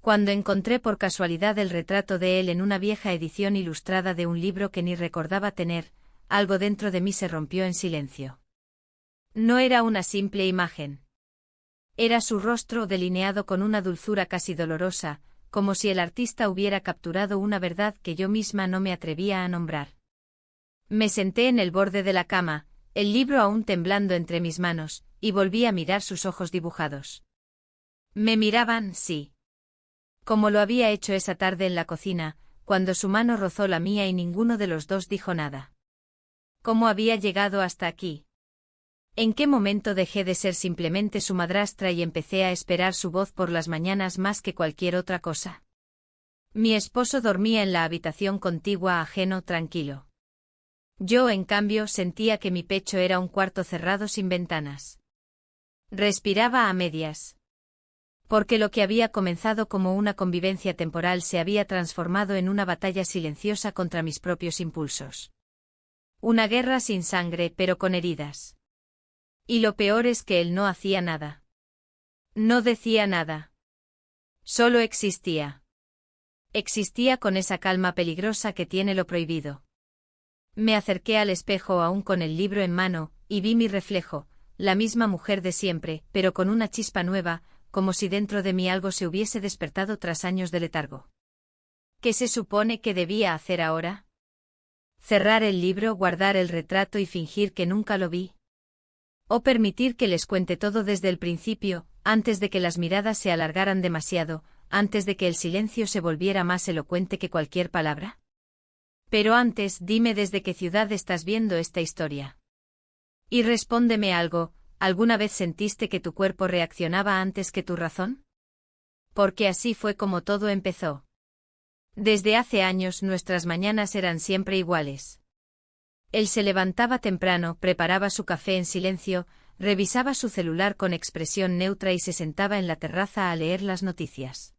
Cuando encontré por casualidad el retrato de él en una vieja edición ilustrada de un libro que ni recordaba tener, algo dentro de mí se rompió en silencio. No era una simple imagen. Era su rostro delineado con una dulzura casi dolorosa, como si el artista hubiera capturado una verdad que yo misma no me atrevía a nombrar. Me senté en el borde de la cama, el libro aún temblando entre mis manos, y volví a mirar sus ojos dibujados. Me miraban, sí. Como lo había hecho esa tarde en la cocina, cuando su mano rozó la mía y ninguno de los dos dijo nada. ¿Cómo había llegado hasta aquí? ¿En qué momento dejé de ser simplemente su madrastra y empecé a esperar su voz por las mañanas más que cualquier otra cosa? Mi esposo dormía en la habitación contigua ajeno, tranquilo. Yo, en cambio, sentía que mi pecho era un cuarto cerrado sin ventanas. Respiraba a medias. Porque lo que había comenzado como una convivencia temporal se había transformado en una batalla silenciosa contra mis propios impulsos. Una guerra sin sangre, pero con heridas. Y lo peor es que él no hacía nada. No decía nada. Solo existía. Existía con esa calma peligrosa que tiene lo prohibido. Me acerqué al espejo aún con el libro en mano, y vi mi reflejo, la misma mujer de siempre, pero con una chispa nueva, como si dentro de mí algo se hubiese despertado tras años de letargo. ¿Qué se supone que debía hacer ahora? ¿Cerrar el libro, guardar el retrato y fingir que nunca lo vi? ¿O permitir que les cuente todo desde el principio, antes de que las miradas se alargaran demasiado, antes de que el silencio se volviera más elocuente que cualquier palabra? Pero antes, dime desde qué ciudad estás viendo esta historia. Y respóndeme algo, ¿alguna vez sentiste que tu cuerpo reaccionaba antes que tu razón? Porque así fue como todo empezó. Desde hace años nuestras mañanas eran siempre iguales. Él se levantaba temprano, preparaba su café en silencio, revisaba su celular con expresión neutra y se sentaba en la terraza a leer las noticias.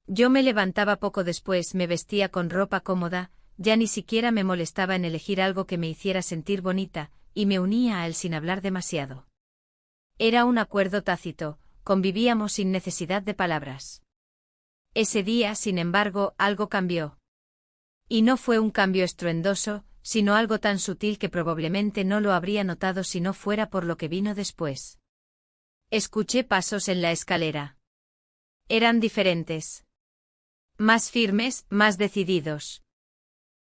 Yo me levantaba poco después, me vestía con ropa cómoda, ya ni siquiera me molestaba en elegir algo que me hiciera sentir bonita, y me unía a él sin hablar demasiado. Era un acuerdo tácito, convivíamos sin necesidad de palabras. Ese día, sin embargo, algo cambió. Y no fue un cambio estruendoso, sino algo tan sutil que probablemente no lo habría notado si no fuera por lo que vino después. Escuché pasos en la escalera. Eran diferentes. Más firmes, más decididos.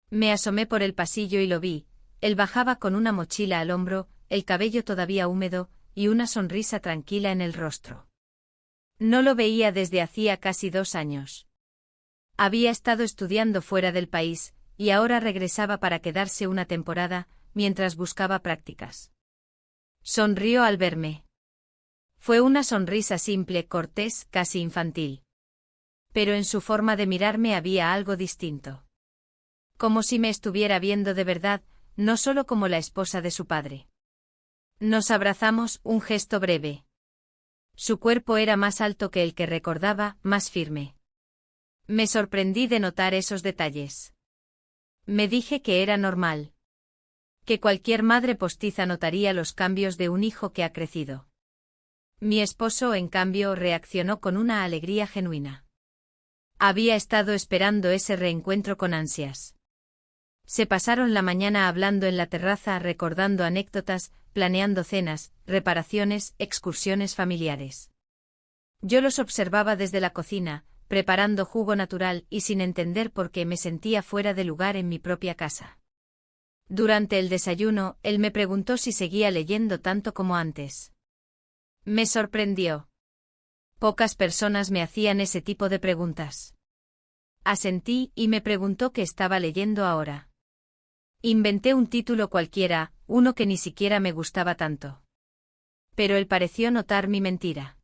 Me asomé por el pasillo y lo vi. Él bajaba con una mochila al hombro, el cabello todavía húmedo, y una sonrisa tranquila en el rostro. No lo veía desde hacía casi 2 años. Había estado estudiando fuera del país, y ahora regresaba para quedarse una temporada, mientras buscaba prácticas. Sonrió al verme. Fue una sonrisa simple, cortés, casi infantil. Pero en su forma de mirarme había algo distinto. Como si me estuviera viendo de verdad, no solo como la esposa de su padre. Nos abrazamos, un gesto breve. Su cuerpo era más alto que el que recordaba, más firme. Me sorprendí de notar esos detalles. Me dije que era normal. Que cualquier madre postiza notaría los cambios de un hijo que ha crecido. Mi esposo, en cambio, reaccionó con una alegría genuina. Había estado esperando ese reencuentro con ansias. Se pasaron la mañana hablando en la terraza, recordando anécdotas, planeando cenas, reparaciones, excursiones familiares. Yo los observaba desde la cocina, preparando jugo natural y sin entender por qué me sentía fuera de lugar en mi propia casa. Durante el desayuno, él me preguntó si seguía leyendo tanto como antes. Me sorprendió. Pocas personas me hacían ese tipo de preguntas. Asentí y me preguntó qué estaba leyendo ahora. Inventé un título cualquiera, uno que ni siquiera me gustaba tanto. Pero él pareció notar mi mentira.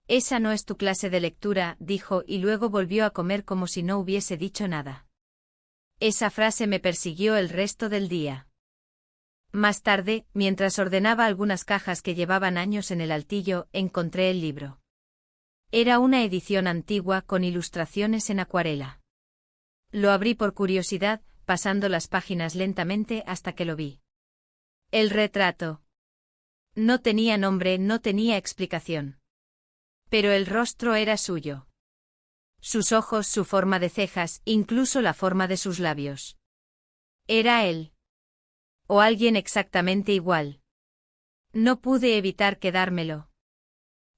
Esa no es tu clase de lectura, dijo, y luego volvió a comer como si no hubiese dicho nada. Esa frase me persiguió el resto del día. Más tarde, mientras ordenaba algunas cajas que llevaban años en el altillo, encontré el libro. Era una edición antigua con ilustraciones en acuarela. Lo abrí por curiosidad, pasando las páginas lentamente hasta que lo vi. El retrato. No tenía nombre, no tenía explicación. Pero el rostro era suyo. Sus ojos, su forma de cejas, incluso la forma de sus labios. ¿Era él? ¿O alguien exactamente igual? No pude evitar quedármelo.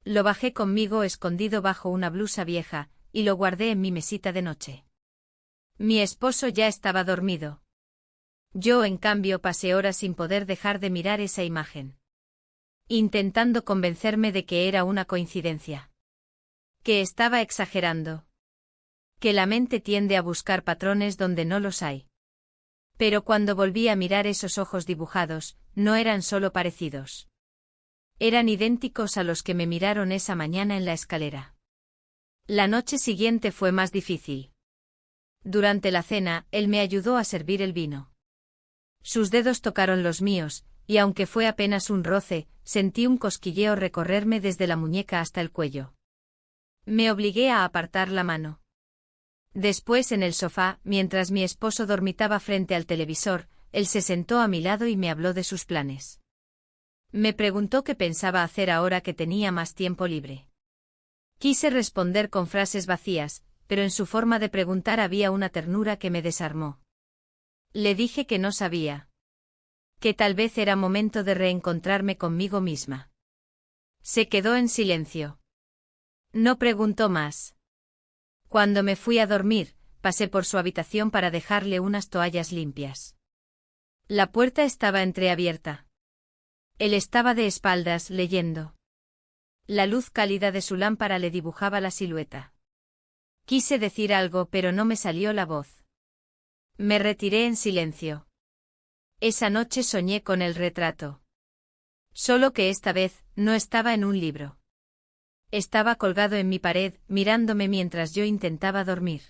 Lo bajé conmigo escondido bajo una blusa vieja, y lo guardé en mi mesita de noche. Mi esposo ya estaba dormido. Yo, en cambio, pasé horas sin poder dejar de mirar esa imagen. Intentando convencerme de que era una coincidencia. Que estaba exagerando. Que la mente tiende a buscar patrones donde no los hay. Pero cuando volví a mirar esos ojos dibujados, no eran solo parecidos. Eran idénticos a los que me miraron esa mañana en la escalera. La noche siguiente fue más difícil. Durante la cena, él me ayudó a servir el vino. Sus dedos tocaron los míos, y aunque fue apenas un roce, sentí un cosquilleo recorrerme desde la muñeca hasta el cuello. Me obligué a apartar la mano. Después, en el sofá, mientras mi esposo dormitaba frente al televisor, él se sentó a mi lado y me habló de sus planes. Me preguntó qué pensaba hacer ahora que tenía más tiempo libre. Quise responder con frases vacías, pero en su forma de preguntar había una ternura que me desarmó. Le dije que no sabía. Que tal vez era momento de reencontrarme conmigo misma. Se quedó en silencio. No preguntó más. Cuando me fui a dormir, pasé por su habitación para dejarle unas toallas limpias. La puerta estaba entreabierta. Él estaba de espaldas, leyendo. La luz cálida de su lámpara le dibujaba la silueta. Quise decir algo, pero no me salió la voz. Me retiré en silencio. Esa noche soñé con el retrato. Solo que esta vez, no estaba en un libro. Estaba colgado en mi pared, mirándome mientras yo intentaba dormir.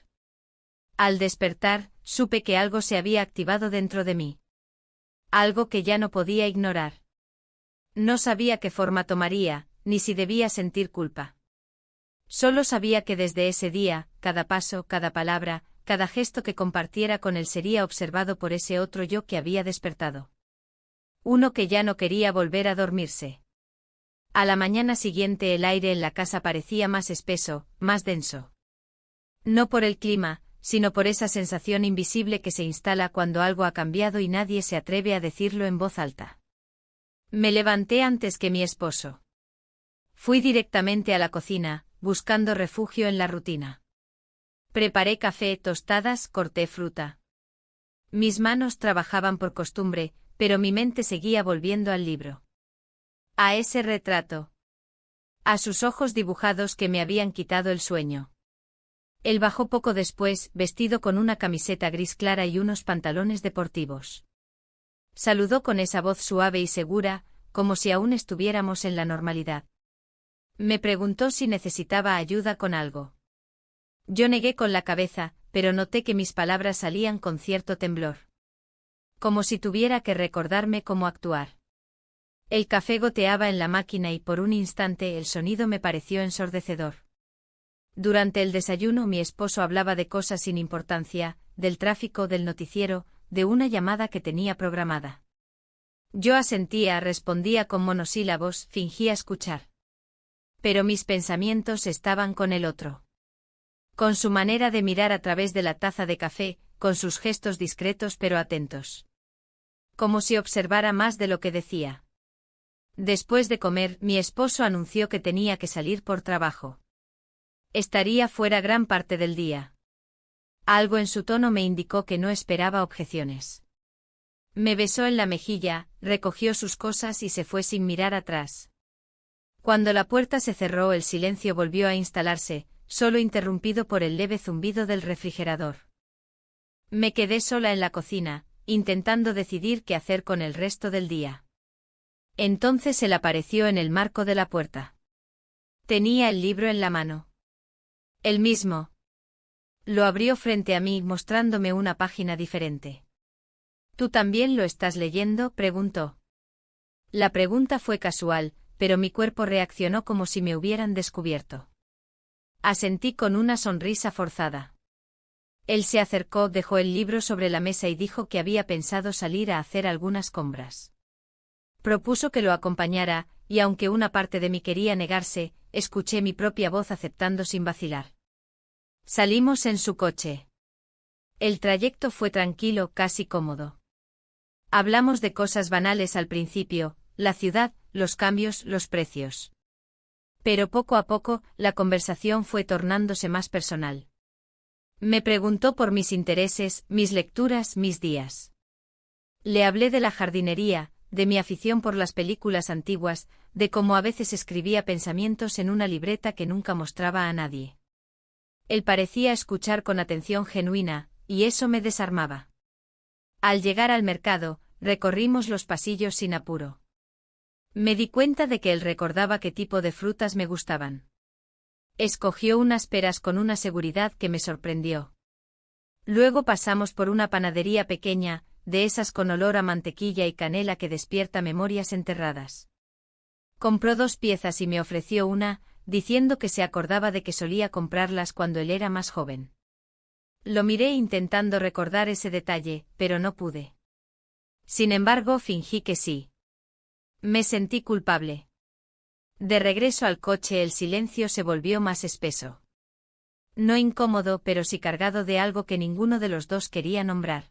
Al despertar, supe que algo se había activado dentro de mí. Algo que ya no podía ignorar. No sabía qué forma tomaría, ni si debía sentir culpa. Solo sabía que desde ese día, cada paso, cada palabra, cada gesto que compartiera con él sería observado por ese otro yo que había despertado. Uno que ya no quería volver a dormirse. A la mañana siguiente el aire en la casa parecía más espeso, más denso. No por el clima, sino por esa sensación invisible que se instala cuando algo ha cambiado y nadie se atreve a decirlo en voz alta. Me levanté antes que mi esposo. Fui directamente a la cocina, buscando refugio en la rutina. Preparé café, tostadas, corté fruta. Mis manos trabajaban por costumbre, pero mi mente seguía volviendo al libro. A ese retrato. A sus ojos dibujados que me habían quitado el sueño. Él bajó poco después, vestido con una camiseta gris clara y unos pantalones deportivos. Saludó con esa voz suave y segura, como si aún estuviéramos en la normalidad. Me preguntó si necesitaba ayuda con algo. Yo negué con la cabeza, pero noté que mis palabras salían con cierto temblor. Como si tuviera que recordarme cómo actuar. El café goteaba en la máquina y por un instante el sonido me pareció ensordecedor. Durante el desayuno mi esposo hablaba de cosas sin importancia, del tráfico, del noticiero, de una llamada que tenía programada. Yo asentía, respondía con monosílabos, fingía escuchar. Pero mis pensamientos estaban con el otro. Con su manera de mirar a través de la taza de café, con sus gestos discretos pero atentos. Como si observara más de lo que decía. Después de comer, mi esposo anunció que tenía que salir por trabajo. Estaría fuera gran parte del día. Algo en su tono me indicó que no esperaba objeciones. Me besó en la mejilla, recogió sus cosas y se fue sin mirar atrás. Cuando la puerta se cerró, el silencio volvió a instalarse, solo interrumpido por el leve zumbido del refrigerador. Me quedé sola en la cocina, intentando decidir qué hacer con el resto del día. Entonces él apareció en el marco de la puerta. Tenía el libro en la mano. El mismo. Lo abrió frente a mí, mostrándome una página diferente. ¿Tú también lo estás leyendo?, preguntó. La pregunta fue casual, pero mi cuerpo reaccionó como si me hubieran descubierto. Asentí con una sonrisa forzada. Él se acercó, dejó el libro sobre la mesa y dijo que había pensado salir a hacer algunas compras. Propuso que lo acompañara, y aunque una parte de mí quería negarse, escuché mi propia voz aceptando sin vacilar. Salimos en su coche. El trayecto fue tranquilo, casi cómodo. Hablamos de cosas banales al principio, la ciudad, los cambios, los precios. Pero poco a poco, la conversación fue tornándose más personal. Me preguntó por mis intereses, mis lecturas, mis días. Le hablé de la jardinería, de mi afición por las películas antiguas, de cómo a veces escribía pensamientos en una libreta que nunca mostraba a nadie. Él parecía escuchar con atención genuina, y eso me desarmaba. Al llegar al mercado, recorrimos los pasillos sin apuro. Me di cuenta de que él recordaba qué tipo de frutas me gustaban. Escogió unas peras con una seguridad que me sorprendió. Luego pasamos por una panadería pequeña, de esas con olor a mantequilla y canela que despierta memorias enterradas. Compró 2 piezas y me ofreció una, diciendo que se acordaba de que solía comprarlas cuando él era más joven. Lo miré intentando recordar ese detalle, pero no pude. Sin embargo, fingí que sí. Me sentí culpable. De regreso al coche el silencio se volvió más espeso. No incómodo, pero sí cargado de algo que ninguno de los dos quería nombrar.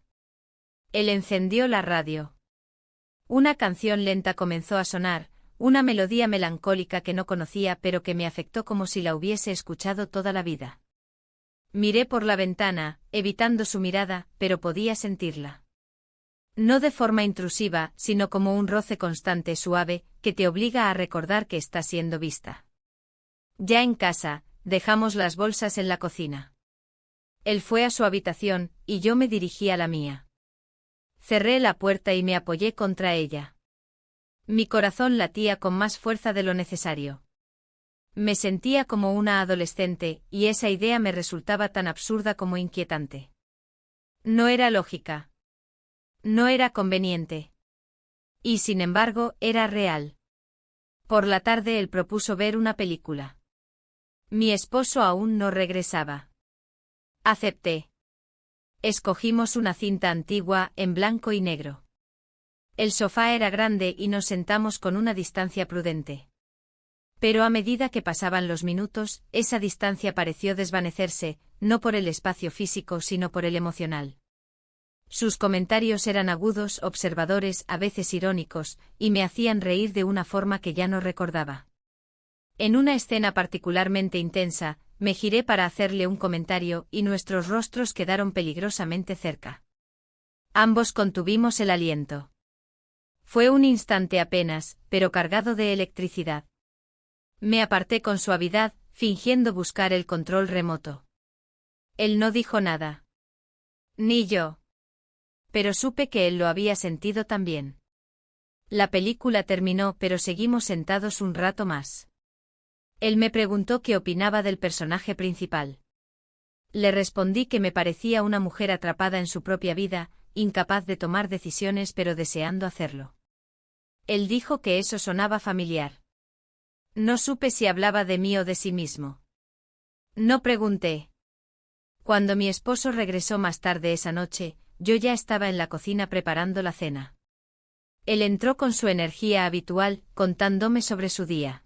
Él encendió la radio. Una canción lenta comenzó a sonar, una melodía melancólica que no conocía pero que me afectó como si la hubiese escuchado toda la vida. Miré por la ventana, evitando su mirada, pero podía sentirla. No de forma intrusiva, sino como un roce constante suave, que te obliga a recordar que está siendo vista. Ya en casa, dejamos las bolsas en la cocina. Él fue a su habitación, y yo me dirigí a la mía. Cerré la puerta y me apoyé contra ella. Mi corazón latía con más fuerza de lo necesario. Me sentía como una adolescente, y esa idea me resultaba tan absurda como inquietante. No era lógica. No era conveniente. Y sin embargo, era real. Por la tarde él propuso ver una película. Mi esposo aún no regresaba. Acepté. Escogimos una cinta antigua, en blanco y negro. El sofá era grande y nos sentamos con una distancia prudente. Pero a medida que pasaban los minutos, esa distancia pareció desvanecerse, no por el espacio físico sino por el emocional. Sus comentarios eran agudos, observadores, a veces irónicos, y me hacían reír de una forma que ya no recordaba. En una escena particularmente intensa, me giré para hacerle un comentario y nuestros rostros quedaron peligrosamente cerca. Ambos contuvimos el aliento. Fue un instante apenas, pero cargado de electricidad. Me aparté con suavidad, fingiendo buscar el control remoto. Él no dijo nada. Ni yo. Pero supe que él lo había sentido también. La película terminó, pero seguimos sentados un rato más. Él me preguntó qué opinaba del personaje principal. Le respondí que me parecía una mujer atrapada en su propia vida, incapaz de tomar decisiones pero deseando hacerlo. Él dijo que eso sonaba familiar. No supe si hablaba de mí o de sí mismo. No pregunté. Cuando mi esposo regresó más tarde esa noche, yo ya estaba en la cocina preparando la cena. Él entró con su energía habitual, contándome sobre su día.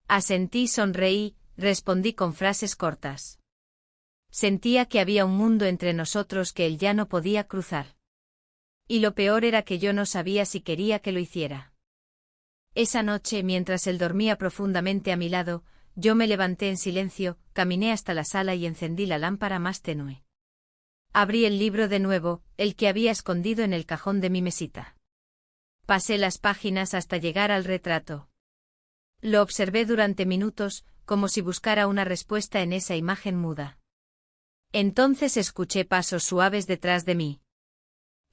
Asentí, sonreí, respondí con frases cortas. Sentía que había un mundo entre nosotros que él ya no podía cruzar. Y lo peor era que yo no sabía si quería que lo hiciera. Esa noche, mientras él dormía profundamente a mi lado, yo me levanté en silencio, caminé hasta la sala y encendí la lámpara más tenue. Abrí el libro de nuevo, el que había escondido en el cajón de mi mesita. Pasé las páginas hasta llegar al retrato. Lo observé durante minutos, como si buscara una respuesta en esa imagen muda. Entonces escuché pasos suaves detrás de mí.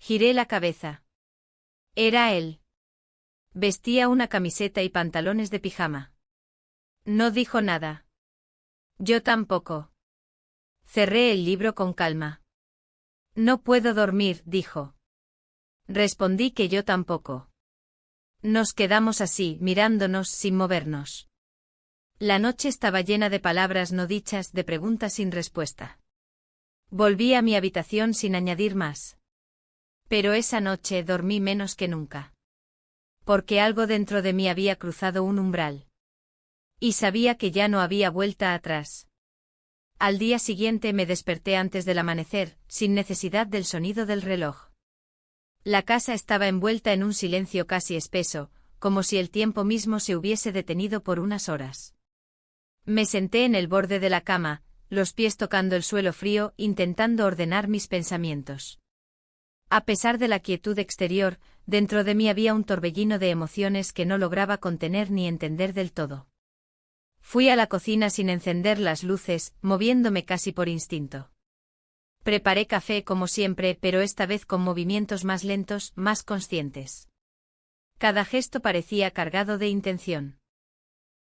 Giré la cabeza. Era él. Vestía una camiseta y pantalones de pijama. No dijo nada. Yo tampoco. Cerré el libro con calma. No puedo dormir, dijo. Respondí que yo tampoco. Nos quedamos así, mirándonos sin movernos. La noche estaba llena de palabras no dichas, de preguntas sin respuesta. Volví a mi habitación sin añadir más. Pero esa noche dormí menos que nunca. Porque algo dentro de mí había cruzado un umbral. Y sabía que ya no había vuelta atrás. Al día siguiente me desperté antes del amanecer, sin necesidad del sonido del reloj. La casa estaba envuelta en un silencio casi espeso, como si el tiempo mismo se hubiese detenido por unas horas. Me senté en el borde de la cama, los pies tocando el suelo frío, intentando ordenar mis pensamientos. A pesar de la quietud exterior, dentro de mí había un torbellino de emociones que no lograba contener ni entender del todo. Fui a la cocina sin encender las luces, moviéndome casi por instinto. Preparé café como siempre, pero esta vez con movimientos más lentos, más conscientes. Cada gesto parecía cargado de intención.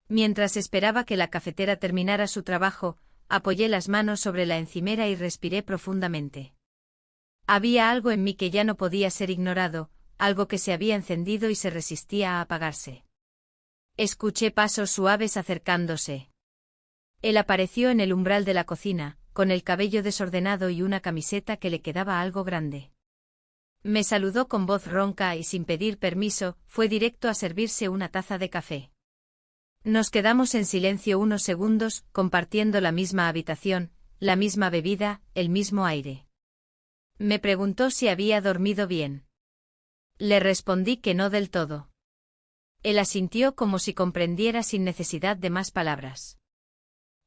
Mientras esperaba que la cafetera terminara su trabajo, apoyé las manos sobre la encimera y respiré profundamente. Había algo en mí que ya no podía ser ignorado, algo que se había encendido y se resistía a apagarse. Escuché pasos suaves acercándose. Él apareció en el umbral de la cocina, con el cabello desordenado y una camiseta que le quedaba algo grande. Me saludó con voz ronca y sin pedir permiso, fue directo a servirse una taza de café. Nos quedamos en silencio unos segundos, compartiendo la misma habitación, la misma bebida, el mismo aire. Me preguntó si había dormido bien. Le respondí que no del todo. Él asintió como si comprendiera sin necesidad de más palabras.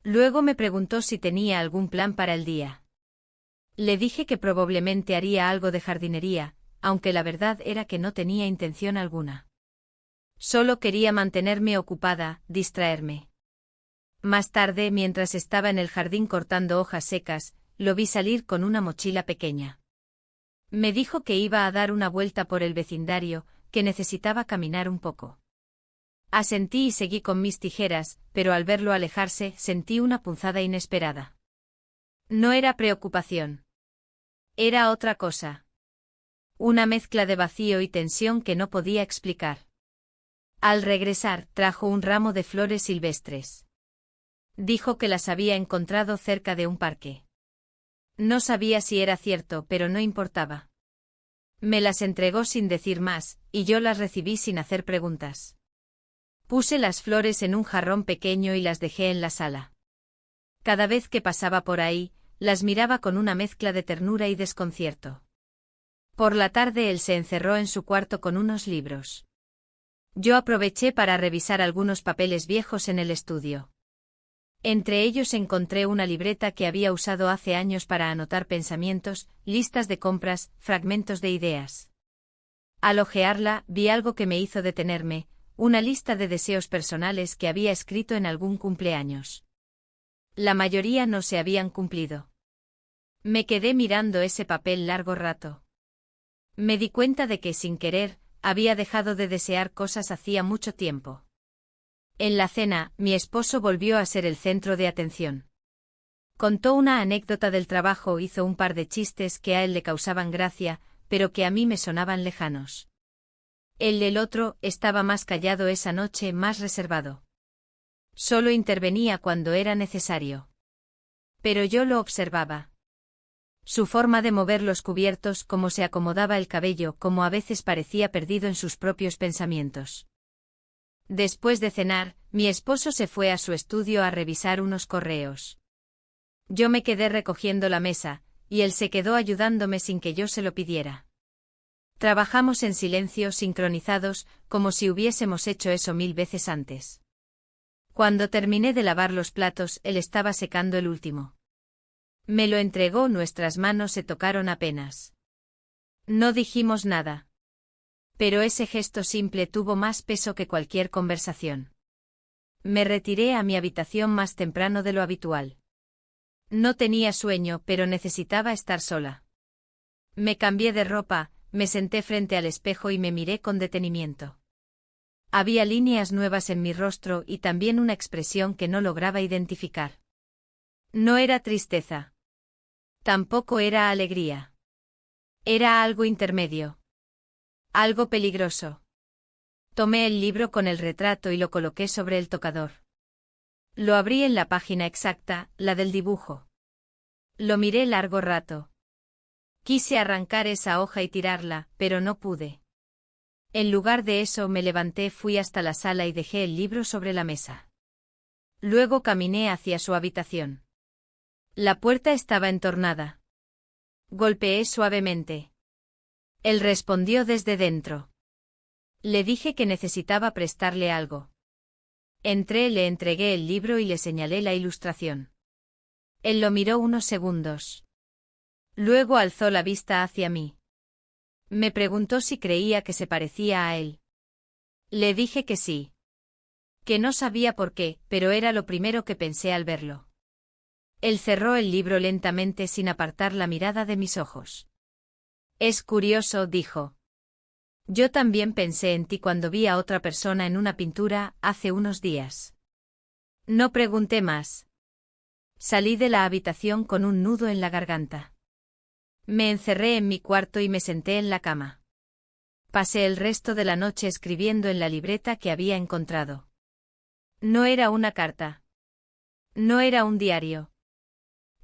Luego me preguntó si tenía algún plan para el día. Le dije que probablemente haría algo de jardinería, aunque la verdad era que no tenía intención alguna. Solo quería mantenerme ocupada, distraerme. Más tarde, mientras estaba en el jardín cortando hojas secas, lo vi salir con una mochila pequeña. Me dijo que iba a dar una vuelta por el vecindario, que necesitaba caminar un poco. Asentí y seguí con mis tijeras, pero al verlo alejarse, sentí una punzada inesperada. No era preocupación. Era otra cosa. Una mezcla de vacío y tensión que no podía explicar. Al regresar, trajo un ramo de flores silvestres. Dijo que las había encontrado cerca de un parque. No sabía si era cierto, pero no importaba. Me las entregó sin decir más, y yo las recibí sin hacer preguntas. Puse las flores en un jarrón pequeño y las dejé en la sala. Cada vez que pasaba por ahí, las miraba con una mezcla de ternura y desconcierto. Por la tarde él se encerró en su cuarto con unos libros. Yo aproveché para revisar algunos papeles viejos en el estudio. Entre ellos encontré una libreta que había usado hace años para anotar pensamientos, listas de compras, fragmentos de ideas. Al hojearla, vi algo que me hizo detenerme, una lista de deseos personales que había escrito en algún cumpleaños. La mayoría no se habían cumplido. Me quedé mirando ese papel largo rato. Me di cuenta de que, sin querer, había dejado de desear cosas hacía mucho tiempo. En la cena, mi esposo volvió a ser el centro de atención. Contó una anécdota del trabajo, hizo un par de chistes que a él le causaban gracia, pero que a mí me sonaban lejanos. El otro estaba más callado esa noche, más reservado. Solo intervenía cuando era necesario. Pero yo lo observaba. Su forma de mover los cubiertos, cómo se acomodaba el cabello, cómo a veces parecía perdido en sus propios pensamientos. Después de cenar, mi esposo se fue a su estudio a revisar unos correos. Yo me quedé recogiendo la mesa, y él se quedó ayudándome sin que yo se lo pidiera. Trabajamos en silencio, sincronizados, como si hubiésemos hecho eso 1000 veces antes. Cuando terminé de lavar los platos, él estaba secando el último. Me lo entregó, nuestras manos se tocaron apenas. No dijimos nada. Pero ese gesto simple tuvo más peso que cualquier conversación. Me retiré a mi habitación más temprano de lo habitual. No tenía sueño, pero necesitaba estar sola. Me cambié de ropa, me senté frente al espejo y me miré con detenimiento. Había líneas nuevas en mi rostro y también una expresión que no lograba identificar. No era tristeza. Tampoco era alegría. Era algo intermedio. Algo peligroso. Tomé el libro con el retrato y lo coloqué sobre el tocador. Lo abrí en la página exacta, la del dibujo. Lo miré largo rato. Quise arrancar esa hoja y tirarla, pero no pude. En lugar de eso me levanté, fui hasta la sala y dejé el libro sobre la mesa. Luego caminé hacia su habitación. La puerta estaba entornada. Golpeé suavemente. Él respondió desde dentro. Le dije que necesitaba prestarle algo. Entré, le entregué el libro y le señalé la ilustración. Él lo miró unos segundos. Luego alzó la vista hacia mí. Me preguntó si creía que se parecía a él. Le dije que sí. Que no sabía por qué, pero era lo primero que pensé al verlo. Él cerró el libro lentamente sin apartar la mirada de mis ojos. Es curioso, dijo. Yo también pensé en ti cuando vi a otra persona en una pintura hace unos días. No pregunté más. Salí de la habitación con un nudo en la garganta. Me encerré en mi cuarto y me senté en la cama. Pasé el resto de la noche escribiendo en la libreta que había encontrado. No era una carta. No era un diario.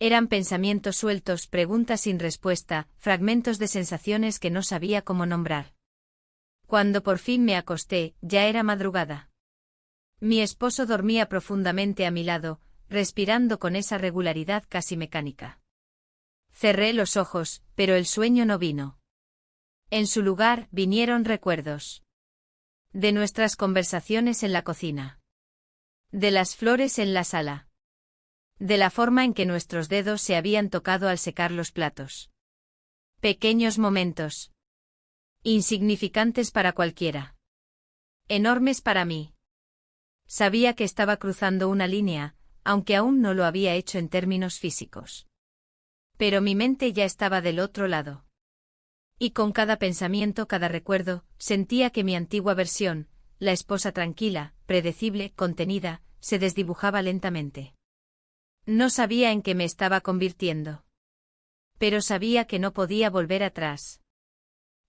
Eran pensamientos sueltos, preguntas sin respuesta, fragmentos de sensaciones que no sabía cómo nombrar. Cuando por fin me acosté, ya era madrugada. Mi esposo dormía profundamente a mi lado, respirando con esa regularidad casi mecánica. Cerré los ojos, pero el sueño no vino. En su lugar, vinieron recuerdos. De nuestras conversaciones en la cocina. De las flores en la sala. De la forma en que nuestros dedos se habían tocado al secar los platos. Pequeños momentos. Insignificantes para cualquiera. Enormes para mí. Sabía que estaba cruzando una línea, aunque aún no lo había hecho en términos físicos. Pero mi mente ya estaba del otro lado. Y con cada pensamiento, cada recuerdo, sentía que mi antigua versión, la esposa tranquila, predecible, contenida, se desdibujaba lentamente. No sabía en qué me estaba convirtiendo. Pero sabía que no podía volver atrás.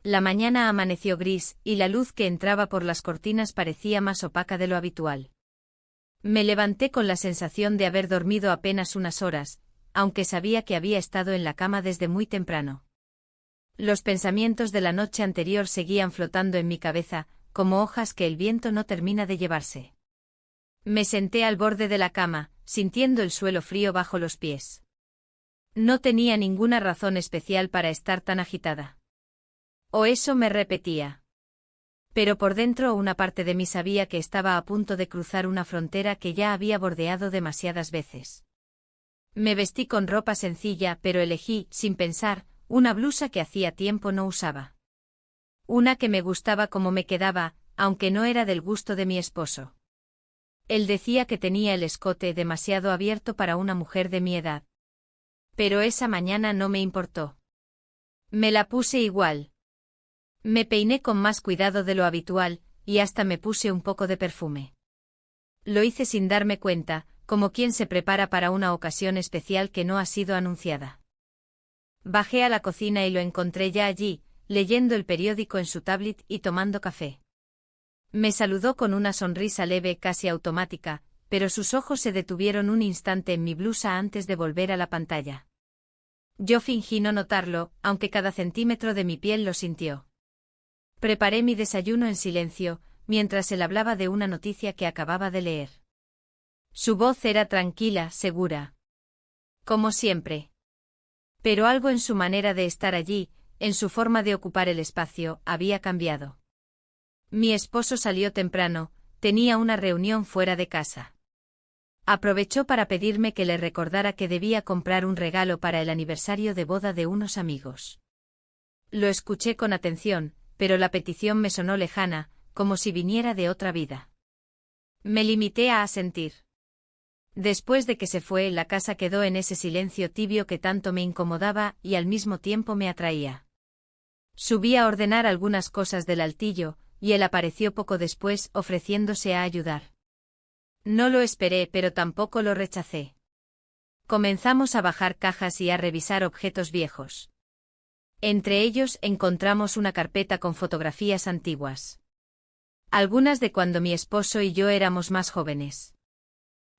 La mañana amaneció gris, y la luz que entraba por las cortinas parecía más opaca de lo habitual. Me levanté con la sensación de haber dormido apenas unas horas, aunque sabía que había estado en la cama desde muy temprano. Los pensamientos de la noche anterior seguían flotando en mi cabeza, como hojas que el viento no termina de llevarse. Me senté al borde de la cama, sintiendo el suelo frío bajo los pies. No tenía ninguna razón especial para estar tan agitada. O eso me repetía. Pero por dentro una parte de mí sabía que estaba a punto de cruzar una frontera que ya había bordeado demasiadas veces. Me vestí con ropa sencilla, pero elegí, sin pensar, una blusa que hacía tiempo no usaba. Una que me gustaba como me quedaba, aunque no era del gusto de mi esposo. Él decía que tenía el escote demasiado abierto para una mujer de mi edad. Pero esa mañana no me importó. Me la puse igual. Me peiné con más cuidado de lo habitual, y hasta me puse un poco de perfume. Lo hice sin darme cuenta, como quien se prepara para una ocasión especial que no ha sido anunciada. Bajé a la cocina y lo encontré ya allí, leyendo el periódico en su tablet y tomando café. Me saludó con una sonrisa leve, casi automática, pero sus ojos se detuvieron un instante en mi blusa antes de volver a la pantalla. Yo fingí no notarlo, aunque cada centímetro de mi piel lo sintió. Preparé mi desayuno en silencio, mientras él hablaba de una noticia que acababa de leer. Su voz era tranquila, segura. Como siempre. Pero algo en su manera de estar allí, en su forma de ocupar el espacio, había cambiado. Mi esposo salió temprano, tenía una reunión fuera de casa. Aprovechó para pedirme que le recordara que debía comprar un regalo para el aniversario de boda de unos amigos. Lo escuché con atención, pero la petición me sonó lejana, como si viniera de otra vida. Me limité a asentir. Después de que se fue, la casa quedó en ese silencio tibio que tanto me incomodaba y al mismo tiempo me atraía. Subí a ordenar algunas cosas del altillo, y él apareció poco después ofreciéndose a ayudar. No lo esperé, pero tampoco lo rechacé. Comenzamos a bajar cajas y a revisar objetos viejos. Entre ellos encontramos una carpeta con fotografías antiguas. Algunas de cuando mi esposo y yo éramos más jóvenes.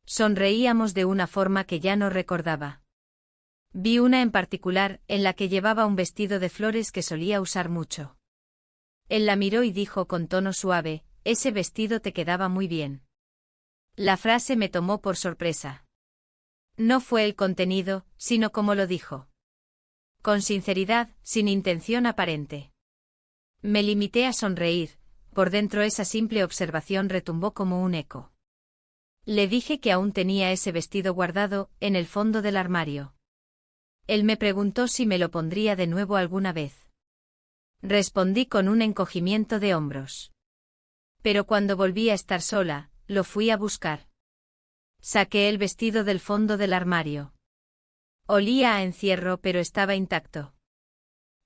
Sonreíamos de una forma que ya no recordaba. Vi una en particular, en la que llevaba un vestido de flores que solía usar mucho. Él la miró y dijo con tono suave, «Ese vestido te quedaba muy bien». La frase me tomó por sorpresa. No fue el contenido, sino cómo lo dijo. Con sinceridad, sin intención aparente. Me limité a sonreír, por dentro esa simple observación retumbó como un eco. Le dije que aún tenía ese vestido guardado, en el fondo del armario. Él me preguntó si me lo pondría de nuevo alguna vez. Respondí con un encogimiento de hombros. Pero cuando volví a estar sola, lo fui a buscar. Saqué el vestido del fondo del armario. Olía a encierro pero estaba intacto.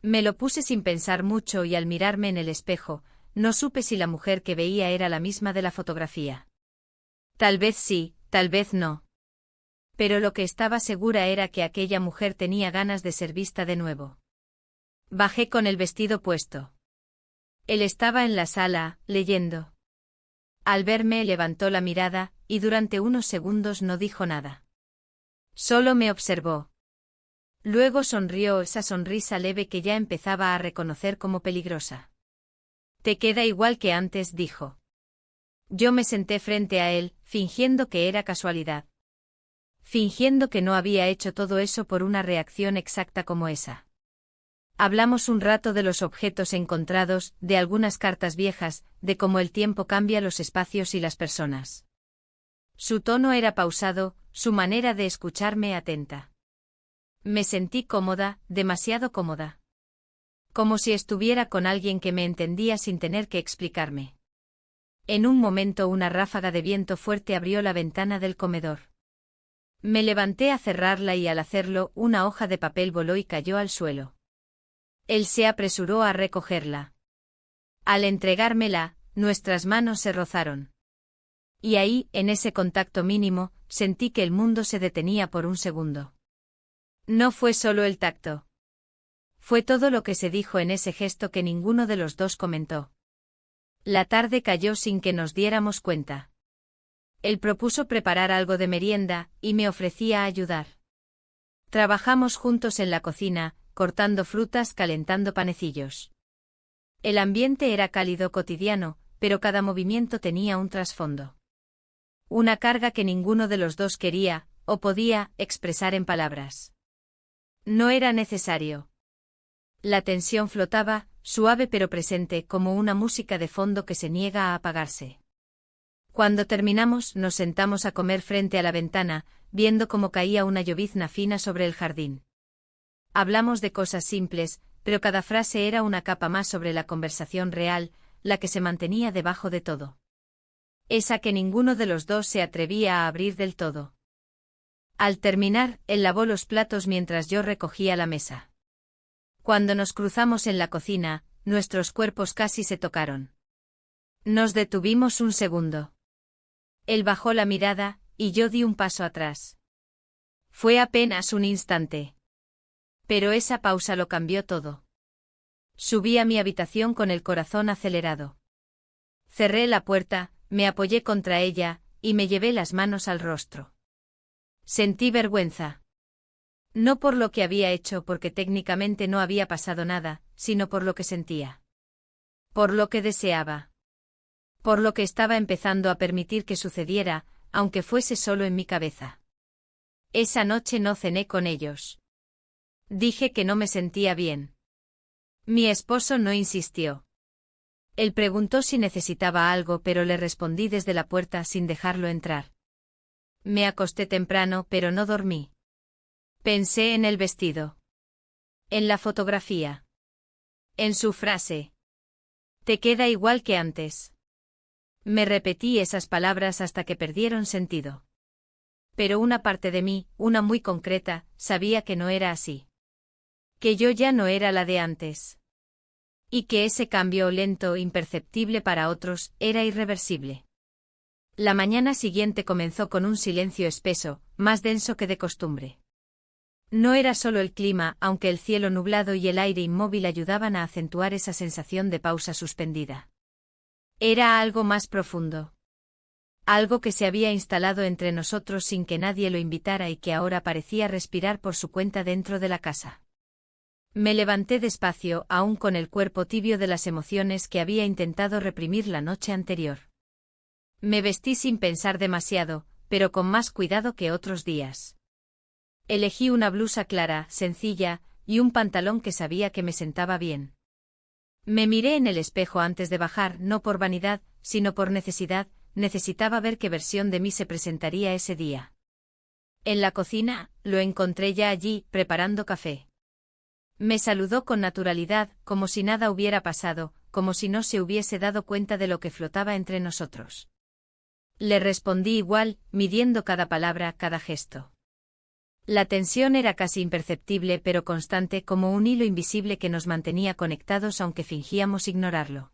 Me lo puse sin pensar mucho y al mirarme en el espejo, no supe si la mujer que veía era la misma de la fotografía. Tal vez sí, tal vez no. Pero lo que estaba segura era que aquella mujer tenía ganas de ser vista de nuevo. Bajé con el vestido puesto. Él estaba en la sala, leyendo. Al verme levantó la mirada, y durante unos segundos no dijo nada. Solo me observó. Luego sonrió esa sonrisa leve que ya empezaba a reconocer como peligrosa. «Te queda igual que antes», dijo. Yo me senté frente a él, fingiendo que era casualidad. Fingiendo que no había hecho todo eso por una reacción exacta como esa. Hablamos un rato de los objetos encontrados, de algunas cartas viejas, de cómo el tiempo cambia los espacios y las personas. Su tono era pausado, su manera de escucharme atenta. Me sentí cómoda, demasiado cómoda. Como si estuviera con alguien que me entendía sin tener que explicarme. En un momento una ráfaga de viento fuerte abrió la ventana del comedor. Me levanté a cerrarla y al hacerlo una hoja de papel voló y cayó al suelo. Él se apresuró a recogerla. Al entregármela, nuestras manos se rozaron. Y ahí, en ese contacto mínimo, sentí que el mundo se detenía por un segundo. No fue solo el tacto. Fue todo lo que se dijo en ese gesto que ninguno de los dos comentó. La tarde cayó sin que nos diéramos cuenta. Él propuso preparar algo de merienda, y me ofrecía ayudar. Trabajamos juntos en la cocina, cortando frutas, calentando panecillos. El ambiente era cálido cotidiano, pero cada movimiento tenía un trasfondo. Una carga que ninguno de los dos quería, o podía, expresar en palabras. No era necesario. La tensión flotaba, suave pero presente, como una música de fondo que se niega a apagarse. Cuando terminamos, nos sentamos a comer frente a la ventana, viendo cómo caía una llovizna fina sobre el jardín. Hablamos de cosas simples, pero cada frase era una capa más sobre la conversación real, la que se mantenía debajo de todo. Esa que ninguno de los dos se atrevía a abrir del todo. Al terminar, él lavó los platos mientras yo recogía la mesa. Cuando nos cruzamos en la cocina, nuestros cuerpos casi se tocaron. Nos detuvimos un segundo. Él bajó la mirada, y yo di un paso atrás. Fue apenas un instante. Pero esa pausa lo cambió todo. Subí a mi habitación con el corazón acelerado. Cerré la puerta, me apoyé contra ella, y me llevé las manos al rostro. Sentí vergüenza. No por lo que había hecho porque técnicamente no había pasado nada, sino por lo que sentía. Por lo que deseaba. Por lo que estaba empezando a permitir que sucediera, aunque fuese solo en mi cabeza. Esa noche no cené con ellos. Dije que no me sentía bien. Mi esposo no insistió. Él preguntó si necesitaba algo, pero le respondí desde la puerta sin dejarlo entrar. Me acosté temprano, pero no dormí. Pensé en el vestido. En la fotografía. En su frase. «Te queda igual que antes». Me repetí esas palabras hasta que perdieron sentido. Pero una parte de mí, una muy concreta, sabía que no era así. Que yo ya no era la de antes. Y que ese cambio lento, imperceptible para otros, era irreversible. La mañana siguiente comenzó con un silencio espeso, más denso que de costumbre. No era solo el clima, aunque el cielo nublado y el aire inmóvil ayudaban a acentuar esa sensación de pausa suspendida. Era algo más profundo. Algo que se había instalado entre nosotros sin que nadie lo invitara y que ahora parecía respirar por su cuenta dentro de la casa. Me levanté despacio, aún con el cuerpo tibio de las emociones que había intentado reprimir la noche anterior. Me vestí sin pensar demasiado, pero con más cuidado que otros días. Elegí una blusa clara, sencilla, y un pantalón que sabía que me sentaba bien. Me miré en el espejo antes de bajar, no por vanidad, sino por necesidad, necesitaba ver qué versión de mí se presentaría ese día. En la cocina, lo encontré ya allí, preparando café. Me saludó con naturalidad, como si nada hubiera pasado, como si no se hubiese dado cuenta de lo que flotaba entre nosotros. Le respondí igual, midiendo cada palabra, cada gesto. La tensión era casi imperceptible pero constante como un hilo invisible que nos mantenía conectados aunque fingíamos ignorarlo.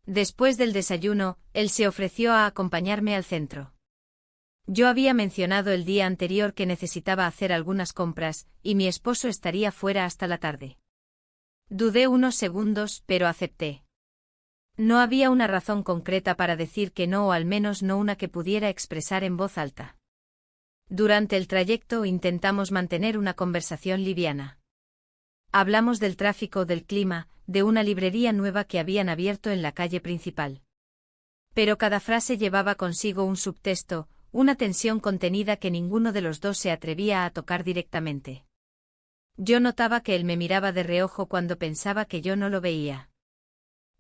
Después del desayuno, él se ofreció a acompañarme al centro. Yo había mencionado el día anterior que necesitaba hacer algunas compras, y mi esposo estaría fuera hasta la tarde. Dudé unos segundos, pero acepté. No había una razón concreta para decir que no o al menos no una que pudiera expresar en voz alta. Durante el trayecto intentamos mantener una conversación liviana. Hablamos del tráfico, del clima, de una librería nueva que habían abierto en la calle principal. Pero cada frase llevaba consigo un subtexto, una tensión contenida que ninguno de los dos se atrevía a tocar directamente. Yo notaba que él me miraba de reojo cuando pensaba que yo no lo veía.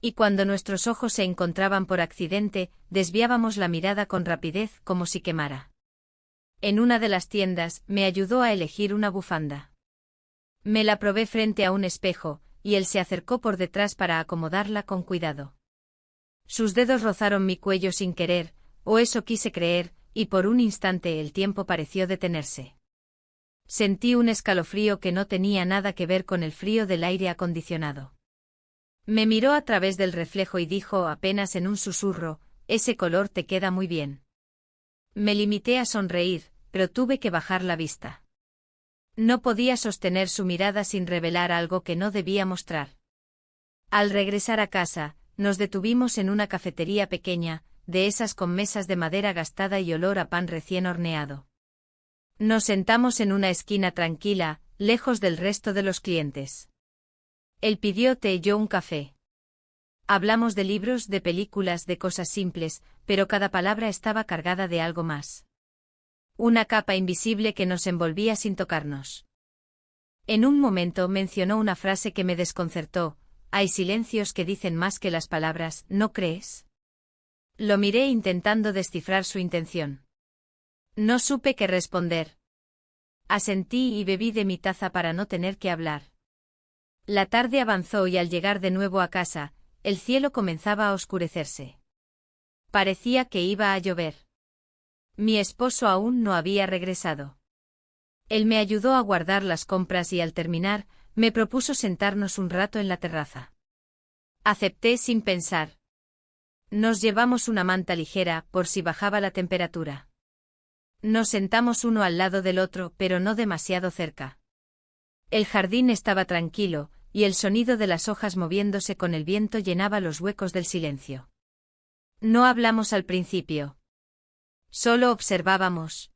Y cuando nuestros ojos se encontraban por accidente, desviábamos la mirada con rapidez como si quemara. En una de las tiendas, me ayudó a elegir una bufanda. Me la probé frente a un espejo, y él se acercó por detrás para acomodarla con cuidado. Sus dedos rozaron mi cuello sin querer, o eso quise creer, y por un instante el tiempo pareció detenerse. Sentí un escalofrío que no tenía nada que ver con el frío del aire acondicionado. Me miró a través del reflejo y dijo apenas en un susurro, «Ese color te queda muy bien». Me limité a sonreír, pero tuve que bajar la vista. No podía sostener su mirada sin revelar algo que no debía mostrar. Al regresar a casa, nos detuvimos en una cafetería pequeña, de esas con mesas de madera gastada y olor a pan recién horneado. Nos sentamos en una esquina tranquila, lejos del resto de los clientes. Él pidió té y yo un café. Hablamos de libros, de películas, de cosas simples, pero cada palabra estaba cargada de algo más. Una capa invisible que nos envolvía sin tocarnos. En un momento mencionó una frase que me desconcertó, «Hay silencios que dicen más que las palabras, ¿no crees?». Lo miré intentando descifrar su intención. No supe qué responder. Asentí y bebí de mi taza para no tener que hablar. La tarde avanzó y al llegar de nuevo a casa, el cielo comenzaba a oscurecerse. Parecía que iba a llover. Mi esposo aún no había regresado. Él me ayudó a guardar las compras y al terminar, me propuso sentarnos un rato en la terraza. Acepté sin pensar. Nos llevamos una manta ligera por si bajaba la temperatura. Nos sentamos uno al lado del otro, pero no demasiado cerca. El jardín estaba tranquilo, y el sonido de las hojas moviéndose con el viento llenaba los huecos del silencio. No hablamos al principio. Solo observábamos.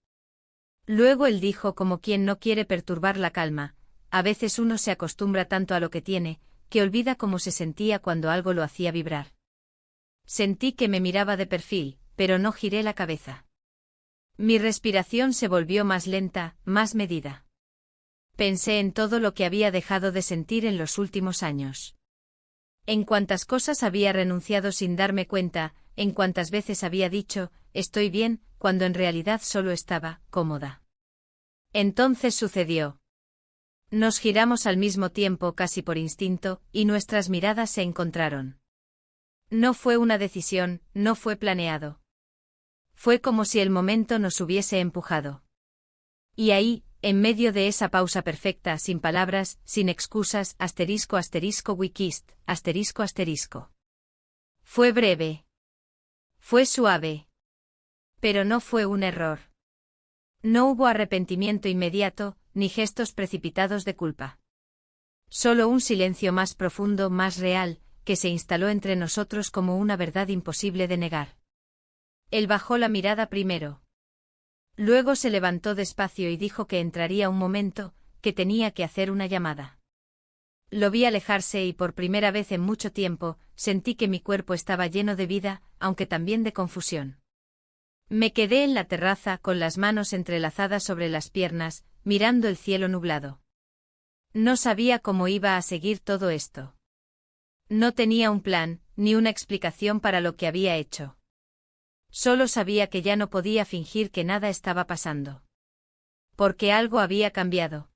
Luego él dijo como quien no quiere perturbar la calma, a veces uno se acostumbra tanto a lo que tiene, que olvida cómo se sentía cuando algo lo hacía vibrar. Sentí que me miraba de perfil, pero no giré la cabeza. Mi respiración se volvió más lenta, más medida. Pensé en todo lo que había dejado de sentir en los últimos años. En cuántas cosas había renunciado sin darme cuenta, en cuántas veces había dicho, estoy bien, cuando en realidad solo estaba cómoda. Entonces sucedió. Nos giramos al mismo tiempo casi por instinto, y nuestras miradas se encontraron. No fue una decisión, no fue planeado. Fue como si el momento nos hubiese empujado. Y ahí, en medio de esa pausa perfecta, sin palabras, sin excusas, asterisco asterisco we kissed, asterisco asterisco. Fue breve. Fue suave. Pero no fue un error. No hubo arrepentimiento inmediato, ni gestos precipitados de culpa. Solo un silencio más profundo, más real, que se instaló entre nosotros como una verdad imposible de negar. Él bajó la mirada primero. Luego se levantó despacio y dijo que entraría un momento, que tenía que hacer una llamada. Lo vi alejarse y por primera vez en mucho tiempo, sentí que mi cuerpo estaba lleno de vida, aunque también de confusión. Me quedé en la terraza con las manos entrelazadas sobre las piernas, mirando el cielo nublado. No sabía cómo iba a seguir todo esto. No tenía un plan, ni una explicación para lo que había hecho. Solo sabía que ya no podía fingir que nada estaba pasando. Porque algo había cambiado.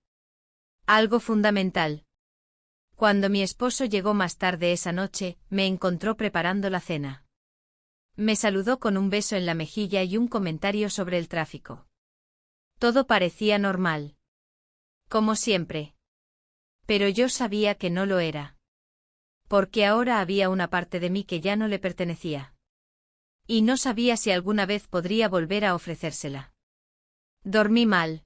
Algo fundamental. Cuando mi esposo llegó más tarde esa noche, me encontró preparando la cena. Me saludó con un beso en la mejilla y un comentario sobre el tráfico. Todo parecía normal. Como siempre. Pero yo sabía que no lo era. Porque ahora había una parte de mí que ya no le pertenecía. Y no sabía si alguna vez podría volver a ofrecérsela. Dormí mal.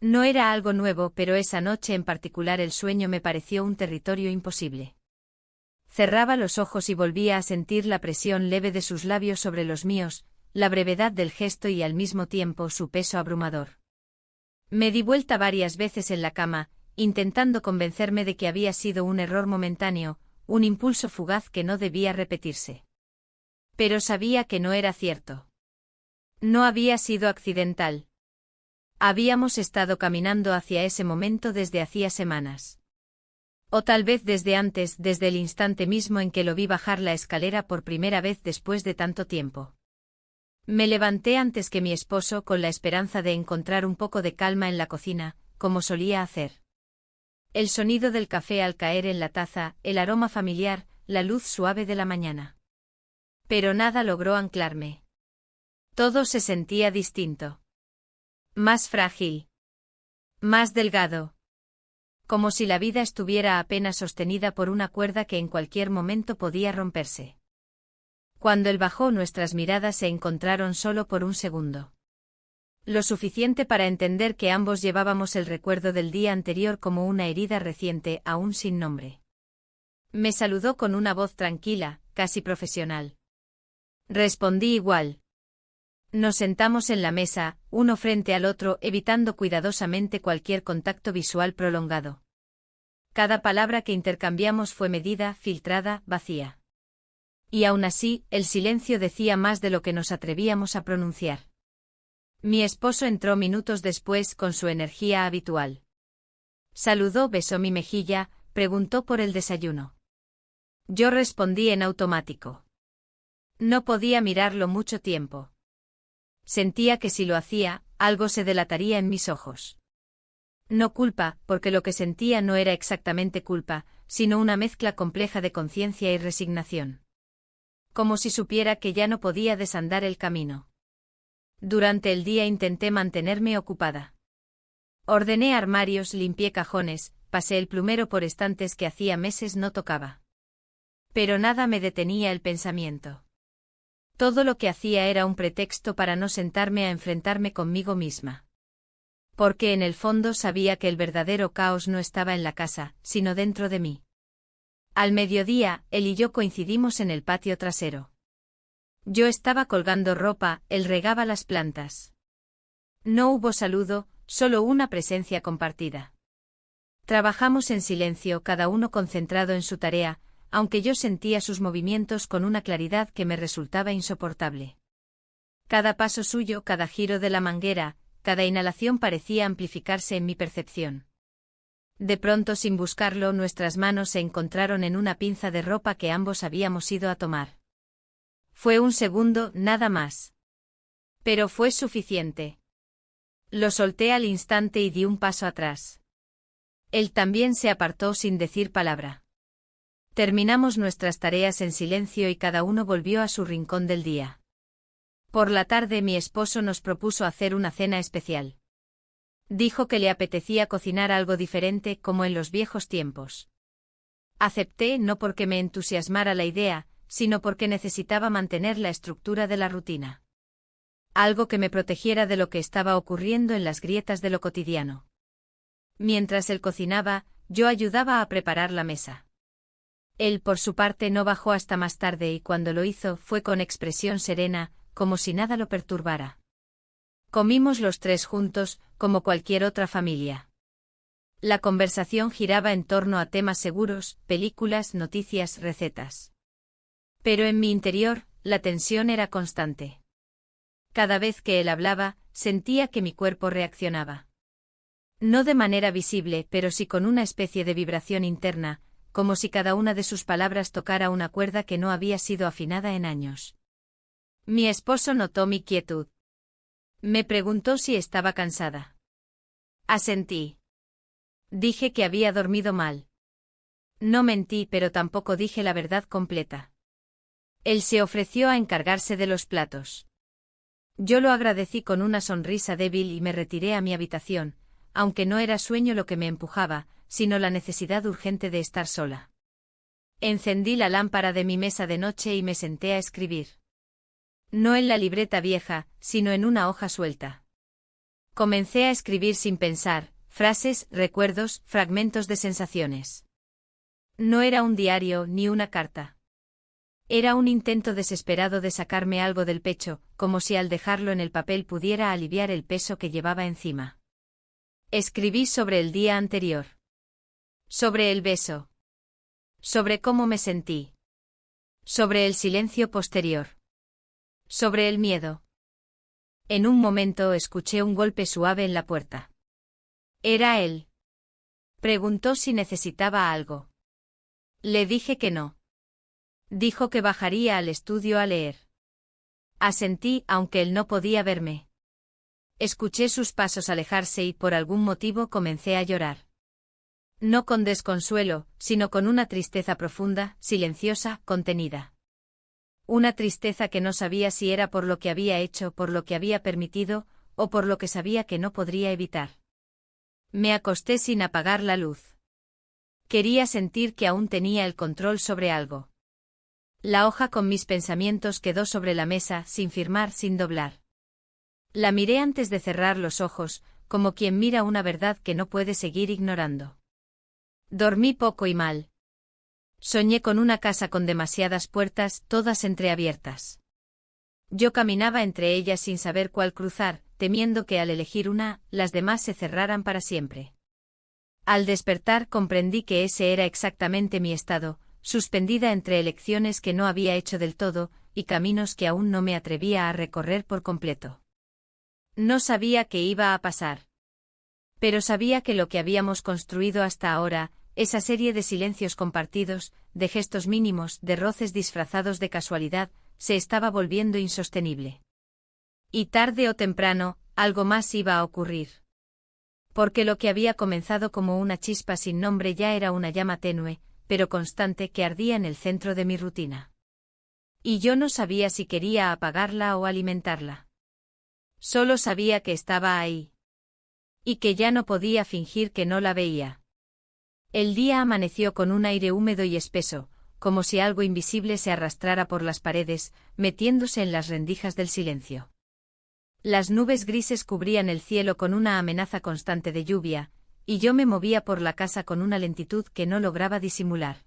No era algo nuevo, pero esa noche en particular el sueño me pareció un territorio imposible. Cerraba los ojos y volvía a sentir la presión leve de sus labios sobre los míos, la brevedad del gesto y al mismo tiempo su peso abrumador. Me di vuelta varias veces en la cama, intentando convencerme de que había sido un error momentáneo, un impulso fugaz que no debía repetirse. Pero sabía que no era cierto. No había sido accidental. Habíamos estado caminando hacia ese momento desde hacía semanas. O tal vez desde antes, desde el instante mismo en que lo vi bajar la escalera por primera vez después de tanto tiempo. Me levanté antes que mi esposo con la esperanza de encontrar un poco de calma en la cocina, como solía hacer. El sonido del café al caer en la taza, el aroma familiar, la luz suave de la mañana. Pero nada logró anclarme. Todo se sentía distinto. Más frágil. Más delgado. Como si la vida estuviera apenas sostenida por una cuerda que en cualquier momento podía romperse. Cuando él bajó, nuestras miradas se encontraron solo por un segundo. Lo suficiente para entender que ambos llevábamos el recuerdo del día anterior como una herida reciente, aún sin nombre. Me saludó con una voz tranquila, casi profesional. Respondí igual. Nos sentamos en la mesa, uno frente al otro, evitando cuidadosamente cualquier contacto visual prolongado. Cada palabra que intercambiamos fue medida, filtrada, vacía. Y aún así, el silencio decía más de lo que nos atrevíamos a pronunciar. Mi esposo entró minutos después con su energía habitual. Saludó, besó mi mejilla, preguntó por el desayuno. Yo respondí en automático. No podía mirarlo mucho tiempo. Sentía que si lo hacía, algo se delataría en mis ojos. No culpa, porque lo que sentía no era exactamente culpa, sino una mezcla compleja de conciencia y resignación. Como si supiera que ya no podía desandar el camino. Durante el día intenté mantenerme ocupada. Ordené armarios, limpié cajones, pasé el plumero por estantes que hacía meses no tocaba. Pero nada me detenía el pensamiento. Todo lo que hacía era un pretexto para no sentarme a enfrentarme conmigo misma. Porque en el fondo sabía que el verdadero caos no estaba en la casa, sino dentro de mí. Al mediodía, él y yo coincidimos en el patio trasero. Yo estaba colgando ropa, él regaba las plantas. No hubo saludo, solo una presencia compartida. Trabajamos en silencio, cada uno concentrado en su tarea, aunque yo sentía sus movimientos con una claridad que me resultaba insoportable. Cada paso suyo, cada giro de la manguera, cada inhalación parecía amplificarse en mi percepción. De pronto, sin buscarlo, nuestras manos se encontraron en una pinza de ropa que ambos habíamos ido a tomar. Fue un segundo, nada más. Pero fue suficiente. Lo solté al instante y di un paso atrás. Él también se apartó sin decir palabra. Terminamos nuestras tareas en silencio y cada uno volvió a su rincón del día. Por la tarde mi esposo nos propuso hacer una cena especial. Dijo que le apetecía cocinar algo diferente como en los viejos tiempos. Acepté no porque me entusiasmara la idea, sino porque necesitaba mantener la estructura de la rutina. Algo que me protegiera de lo que estaba ocurriendo en las grietas de lo cotidiano. Mientras él cocinaba, yo ayudaba a preparar la mesa. Él por su parte no bajó hasta más tarde y cuando lo hizo fue con expresión serena, como si nada lo perturbara. Comimos los tres juntos, como cualquier otra familia. La conversación giraba en torno a temas seguros, películas, noticias, recetas. Pero en mi interior, la tensión era constante. Cada vez que él hablaba, sentía que mi cuerpo reaccionaba. No de manera visible, pero sí con una especie de vibración interna, como si cada una de sus palabras tocara una cuerda que no había sido afinada en años. Mi esposo notó mi quietud. Me preguntó si estaba cansada. Asentí. Dije que había dormido mal. No mentí, pero tampoco dije la verdad completa. Él se ofreció a encargarse de los platos. Yo lo agradecí con una sonrisa débil y me retiré a mi habitación, aunque no era sueño lo que me empujaba, sino la necesidad urgente de estar sola. Encendí la lámpara de mi mesa de noche y me senté a escribir. No en la libreta vieja, sino en una hoja suelta. Comencé a escribir sin pensar, frases, recuerdos, fragmentos de sensaciones. No era un diario ni una carta. Era un intento desesperado de sacarme algo del pecho, como si al dejarlo en el papel pudiera aliviar el peso que llevaba encima. Escribí sobre el día anterior. Sobre el beso. Sobre cómo me sentí. Sobre el silencio posterior. Sobre el miedo. En un momento escuché un golpe suave en la puerta. ¿Era él? Preguntó si necesitaba algo. Le dije que no. Dijo que bajaría al estudio a leer. Asentí, aunque él no podía verme. Escuché sus pasos alejarse y por algún motivo comencé a llorar. No con desconsuelo, sino con una tristeza profunda, silenciosa, contenida. Una tristeza que no sabía si era por lo que había hecho, por lo que había permitido, o por lo que sabía que no podría evitar. Me acosté sin apagar la luz. Quería sentir que aún tenía el control sobre algo. La hoja con mis pensamientos quedó sobre la mesa, sin firmar, sin doblar. La miré antes de cerrar los ojos, como quien mira una verdad que no puede seguir ignorando. Dormí poco y mal. Soñé con una casa con demasiadas puertas, todas entreabiertas. Yo caminaba entre ellas sin saber cuál cruzar, temiendo que al elegir una, las demás se cerraran para siempre. Al despertar comprendí que ese era exactamente mi estado, suspendida entre elecciones que no había hecho del todo, y caminos que aún no me atrevía a recorrer por completo. No sabía qué iba a pasar. Pero sabía que lo que habíamos construido hasta ahora, esa serie de silencios compartidos, de gestos mínimos, de roces disfrazados de casualidad, se estaba volviendo insostenible. Y tarde o temprano, algo más iba a ocurrir. Porque lo que había comenzado como una chispa sin nombre ya era una llama tenue, pero constante que ardía en el centro de mi rutina. Y yo no sabía si quería apagarla o alimentarla. Solo sabía que estaba ahí. Y que ya no podía fingir que no la veía. El día amaneció con un aire húmedo y espeso, como si algo invisible se arrastrara por las paredes, metiéndose en las rendijas del silencio. Las nubes grises cubrían el cielo con una amenaza constante de lluvia, y yo me movía por la casa con una lentitud que no lograba disimular.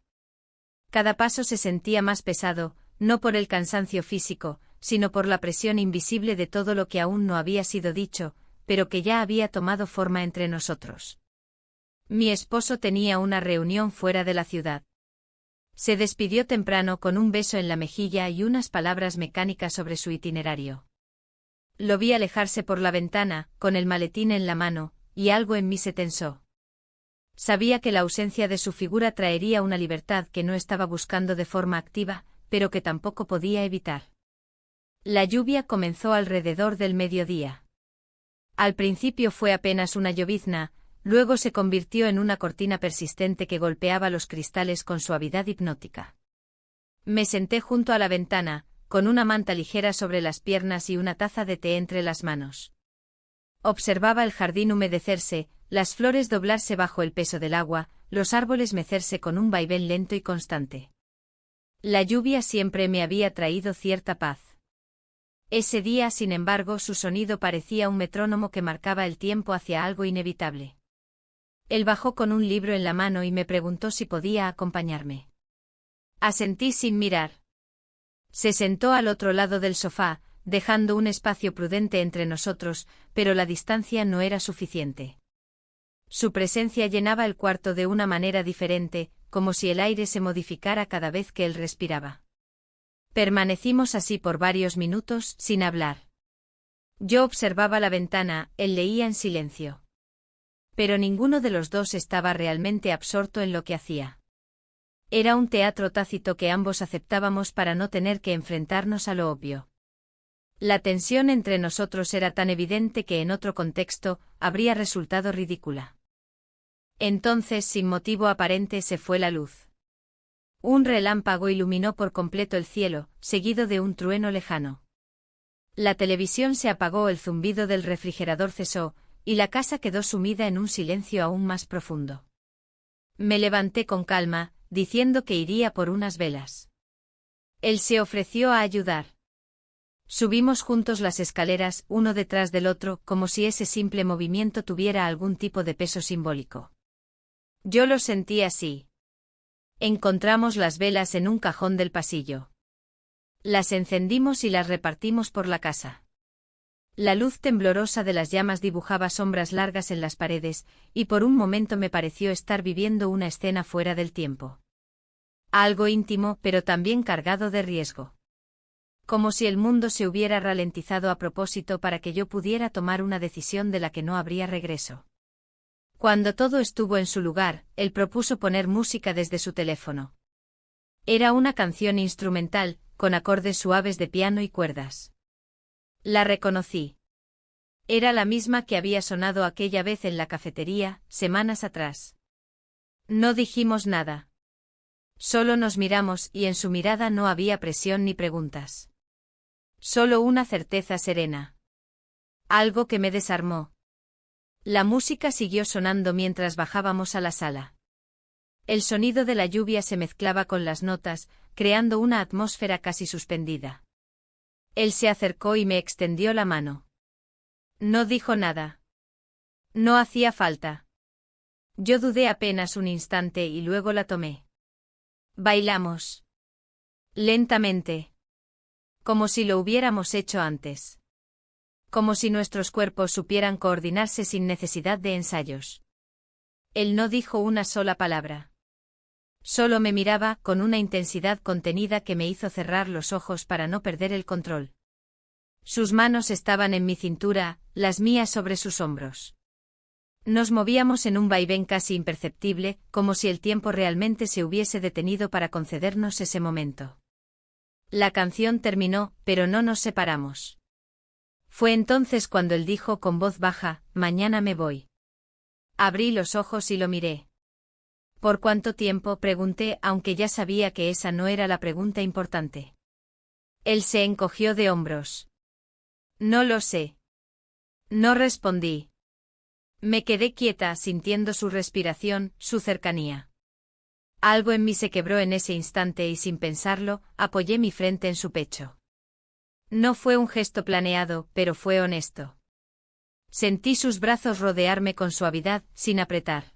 Cada paso se sentía más pesado, no por el cansancio físico, sino por la presión invisible de todo lo que aún no había sido dicho, pero que ya había tomado forma entre nosotros. Mi esposo tenía una reunión fuera de la ciudad. Se despidió temprano con un beso en la mejilla y unas palabras mecánicas sobre su itinerario. Lo vi alejarse por la ventana, con el maletín en la mano, y algo en mí se tensó. Sabía que la ausencia de su figura traería una libertad que no estaba buscando de forma activa, pero que tampoco podía evitar. La lluvia comenzó alrededor del mediodía. Al principio fue apenas una llovizna, luego se convirtió en una cortina persistente que golpeaba los cristales con suavidad hipnótica. Me senté junto a la ventana, con una manta ligera sobre las piernas y una taza de té entre las manos. Observaba el jardín humedecerse, las flores doblarse bajo el peso del agua, los árboles mecerse con un vaivén lento y constante. La lluvia siempre me había traído cierta paz. Ese día, sin embargo, su sonido parecía un metrónomo que marcaba el tiempo hacia algo inevitable. Él bajó con un libro en la mano y me preguntó si podía acompañarme. Asentí sin mirar. Se sentó al otro lado del sofá, dejando un espacio prudente entre nosotros, pero la distancia no era suficiente. Su presencia llenaba el cuarto de una manera diferente, como si el aire se modificara cada vez que él respiraba. Permanecimos así por varios minutos, sin hablar. Yo observaba la ventana, él leía en silencio. Pero ninguno de los dos estaba realmente absorto en lo que hacía. Era un teatro tácito que ambos aceptábamos para no tener que enfrentarnos a lo obvio. La tensión entre nosotros era tan evidente que en otro contexto habría resultado ridícula. Entonces, sin motivo aparente, se fue la luz. Un relámpago iluminó por completo el cielo, seguido de un trueno lejano. La televisión se apagó, el zumbido del refrigerador cesó, y la casa quedó sumida en un silencio aún más profundo. Me levanté con calma, diciendo que iría por unas velas. Él se ofreció a ayudar. Subimos juntos las escaleras, uno detrás del otro, como si ese simple movimiento tuviera algún tipo de peso simbólico. Yo lo sentí así. Encontramos las velas en un cajón del pasillo. Las encendimos y las repartimos por la casa. La luz temblorosa de las llamas dibujaba sombras largas en las paredes, y por un momento me pareció estar viviendo una escena fuera del tiempo. Algo íntimo, pero también cargado de riesgo. Como si el mundo se hubiera ralentizado a propósito para que yo pudiera tomar una decisión de la que no habría regreso. Cuando todo estuvo en su lugar, él propuso poner música desde su teléfono. Era una canción instrumental, con acordes suaves de piano y cuerdas. La reconocí. Era la misma que había sonado aquella vez en la cafetería, semanas atrás. No dijimos nada. Solo nos miramos y en su mirada no había presión ni preguntas. Solo una certeza serena. Algo que me desarmó. La música siguió sonando mientras bajábamos a la sala. El sonido de la lluvia se mezclaba con las notas, creando una atmósfera casi suspendida. Él se acercó y me extendió la mano. No dijo nada. No hacía falta. Yo dudé apenas un instante y luego la tomé. Bailamos. Lentamente. Como si lo hubiéramos hecho antes. Como si nuestros cuerpos supieran coordinarse sin necesidad de ensayos. Él no dijo una sola palabra. Solo me miraba con una intensidad contenida que me hizo cerrar los ojos para no perder el control. Sus manos estaban en mi cintura, las mías sobre sus hombros. Nos movíamos en un vaivén casi imperceptible, como si el tiempo realmente se hubiese detenido para concedernos ese momento. La canción terminó, pero no nos separamos. Fue entonces cuando él dijo con voz baja, «Mañana me voy». Abrí los ojos y lo miré. ¿Por cuánto tiempo?, pregunté, aunque ya sabía que esa no era la pregunta importante. Él se encogió de hombros. No lo sé. No respondí. Me quedé quieta, sintiendo su respiración, su cercanía. Algo en mí se quebró en ese instante y sin pensarlo, apoyé mi frente en su pecho. No fue un gesto planeado, pero fue honesto. Sentí sus brazos rodearme con suavidad, sin apretar.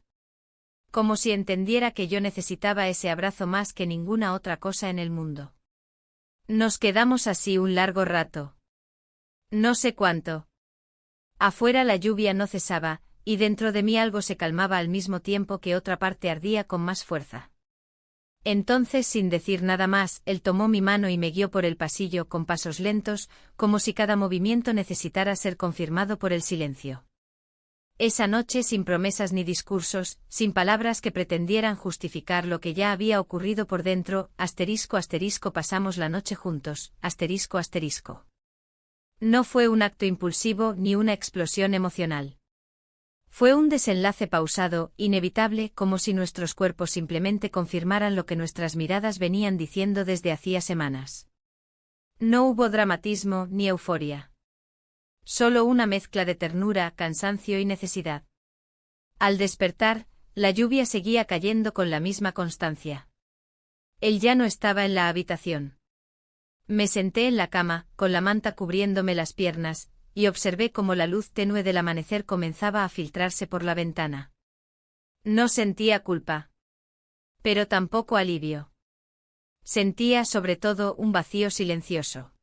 Como si entendiera que yo necesitaba ese abrazo más que ninguna otra cosa en el mundo. Nos quedamos así un largo rato. No sé cuánto. Afuera la lluvia no cesaba, y dentro de mí algo se calmaba al mismo tiempo que otra parte ardía con más fuerza. Entonces, sin decir nada más, él tomó mi mano y me guió por el pasillo con pasos lentos, como si cada movimiento necesitara ser confirmado por el silencio. Esa noche, sin promesas ni discursos, sin palabras que pretendieran justificar lo que ya había ocurrido por dentro, ***, pasamos la noche juntos, ***. No fue un acto impulsivo ni una explosión emocional. Fue un desenlace pausado, inevitable, como si nuestros cuerpos simplemente confirmaran lo que nuestras miradas venían diciendo desde hacía semanas. No hubo dramatismo ni euforia. Solo una mezcla de ternura, cansancio y necesidad. Al despertar, la lluvia seguía cayendo con la misma constancia. Él ya no estaba en la habitación. Me senté en la cama, con la manta cubriéndome las piernas, y observé cómo la luz tenue del amanecer comenzaba a filtrarse por la ventana. No sentía culpa. Pero tampoco alivio. Sentía sobre todo un vacío silencioso.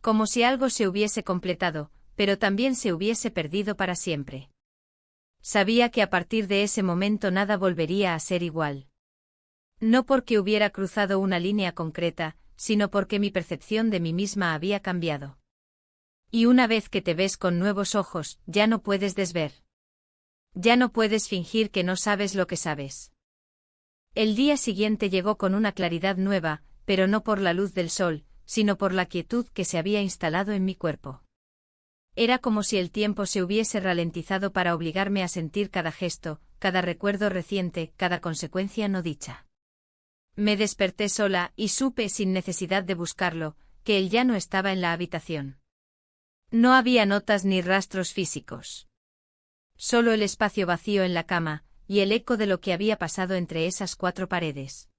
Como si algo se hubiese completado, pero también se hubiese perdido para siempre. Sabía que a partir de ese momento nada volvería a ser igual. No porque hubiera cruzado una línea concreta, sino porque mi percepción de mí misma había cambiado. Y una vez que te ves con nuevos ojos, ya no puedes desver. Ya no puedes fingir que no sabes lo que sabes. El día siguiente llegó con una claridad nueva, pero no por la luz del sol, sino por la quietud que se había instalado en mi cuerpo. Era como si el tiempo se hubiese ralentizado para obligarme a sentir cada gesto, cada recuerdo reciente, cada consecuencia no dicha. Me desperté sola y supe, sin necesidad de buscarlo, que él ya no estaba en la habitación. No había notas ni rastros físicos. Solo el espacio vacío en la cama, y el eco de lo que había pasado entre esas 4 paredes.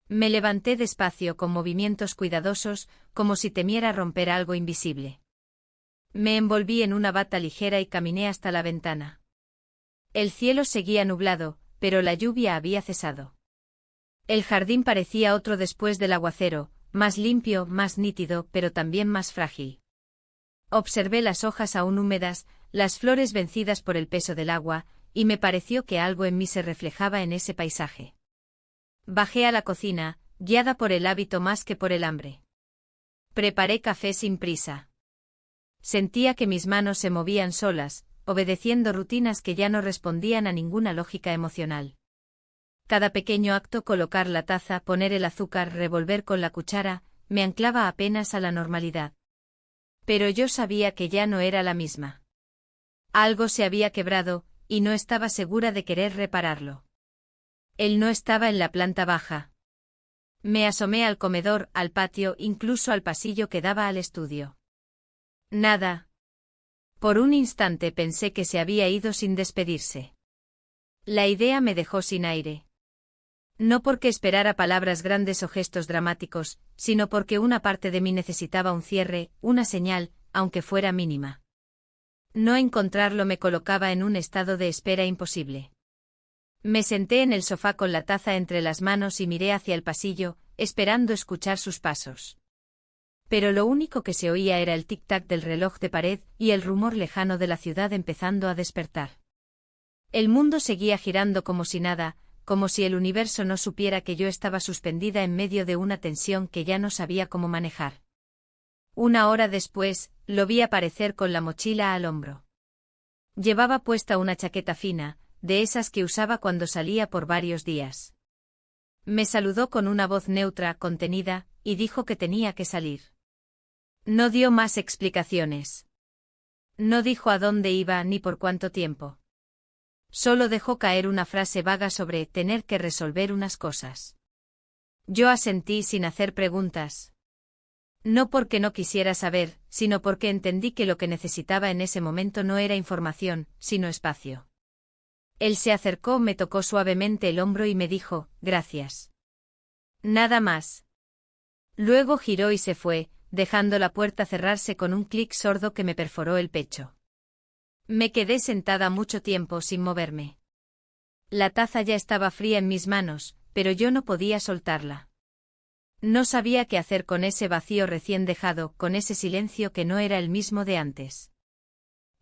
Me levanté despacio con movimientos cuidadosos, como si temiera romper algo invisible. Me envolví en una bata ligera y caminé hasta la ventana. El cielo seguía nublado, pero la lluvia había cesado. El jardín parecía otro después del aguacero, más limpio, más nítido, pero también más frágil. Observé las hojas aún húmedas, las flores vencidas por el peso del agua, y me pareció que algo en mí se reflejaba en ese paisaje. Bajé a la cocina, guiada por el hábito más que por el hambre. Preparé café sin prisa. Sentía que mis manos se movían solas, obedeciendo rutinas que ya no respondían a ninguna lógica emocional. Cada pequeño acto, colocar la taza, poner el azúcar, revolver con la cuchara, me anclaba apenas a la normalidad. Pero yo sabía que ya no era la misma. Algo se había quebrado, y no estaba segura de querer repararlo. Él no estaba en la planta baja. Me asomé al comedor, al patio, incluso al pasillo que daba al estudio. Nada. Por un instante pensé que se había ido sin despedirse. La idea me dejó sin aire. No porque esperara palabras grandes o gestos dramáticos, sino porque una parte de mí necesitaba un cierre, una señal, aunque fuera mínima. No encontrarlo me colocaba en un estado de espera imposible. Me senté en el sofá con la taza entre las manos y miré hacia el pasillo, esperando escuchar sus pasos. Pero lo único que se oía era el tic-tac del reloj de pared y el rumor lejano de la ciudad empezando a despertar. El mundo seguía girando como si nada, como si el universo no supiera que yo estaba suspendida en medio de una tensión que ya no sabía cómo manejar. 1 hora después, lo vi aparecer con la mochila al hombro. Llevaba puesta una chaqueta fina, de esas que usaba cuando salía por varios días. Me saludó con una voz neutra, contenida, y dijo que tenía que salir. No dio más explicaciones. No dijo a dónde iba ni por cuánto tiempo. Solo dejó caer una frase vaga sobre tener que resolver unas cosas. Yo asentí sin hacer preguntas. No porque no quisiera saber, sino porque entendí que lo que necesitaba en ese momento no era información, sino espacio. Él se acercó, me tocó suavemente el hombro y me dijo, gracias. Nada más. Luego giró y se fue, dejando la puerta cerrarse con un clic sordo que me perforó el pecho. Me quedé sentada mucho tiempo sin moverme. La taza ya estaba fría en mis manos, pero yo no podía soltarla. No sabía qué hacer con ese vacío recién dejado, con ese silencio que no era el mismo de antes.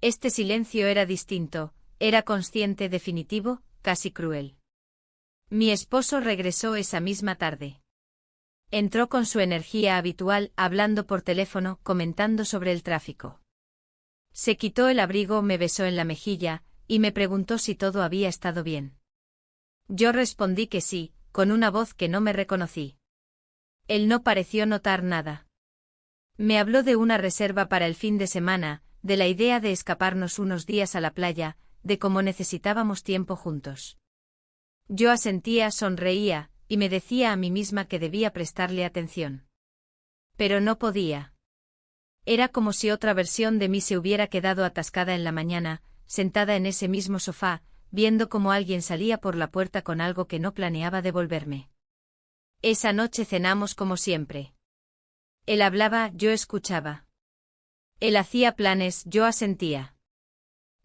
Este silencio era distinto, era consciente, definitivo, casi cruel. Mi esposo regresó esa misma tarde. Entró con su energía habitual, hablando por teléfono, comentando sobre el tráfico. Se quitó el abrigo, me besó en la mejilla, y me preguntó si todo había estado bien. Yo respondí que sí, con una voz que no me reconocí. Él no pareció notar nada. Me habló de una reserva para el fin de semana, de la idea de escaparnos unos días a la playa, de cómo necesitábamos tiempo juntos. Yo asentía, sonreía, y me decía a mí misma que debía prestarle atención. Pero no podía. Era como si otra versión de mí se hubiera quedado atascada en la mañana, sentada en ese mismo sofá, viendo cómo alguien salía por la puerta con algo que no planeaba devolverme. Esa noche cenamos como siempre. Él hablaba, yo escuchaba. Él hacía planes, yo asentía.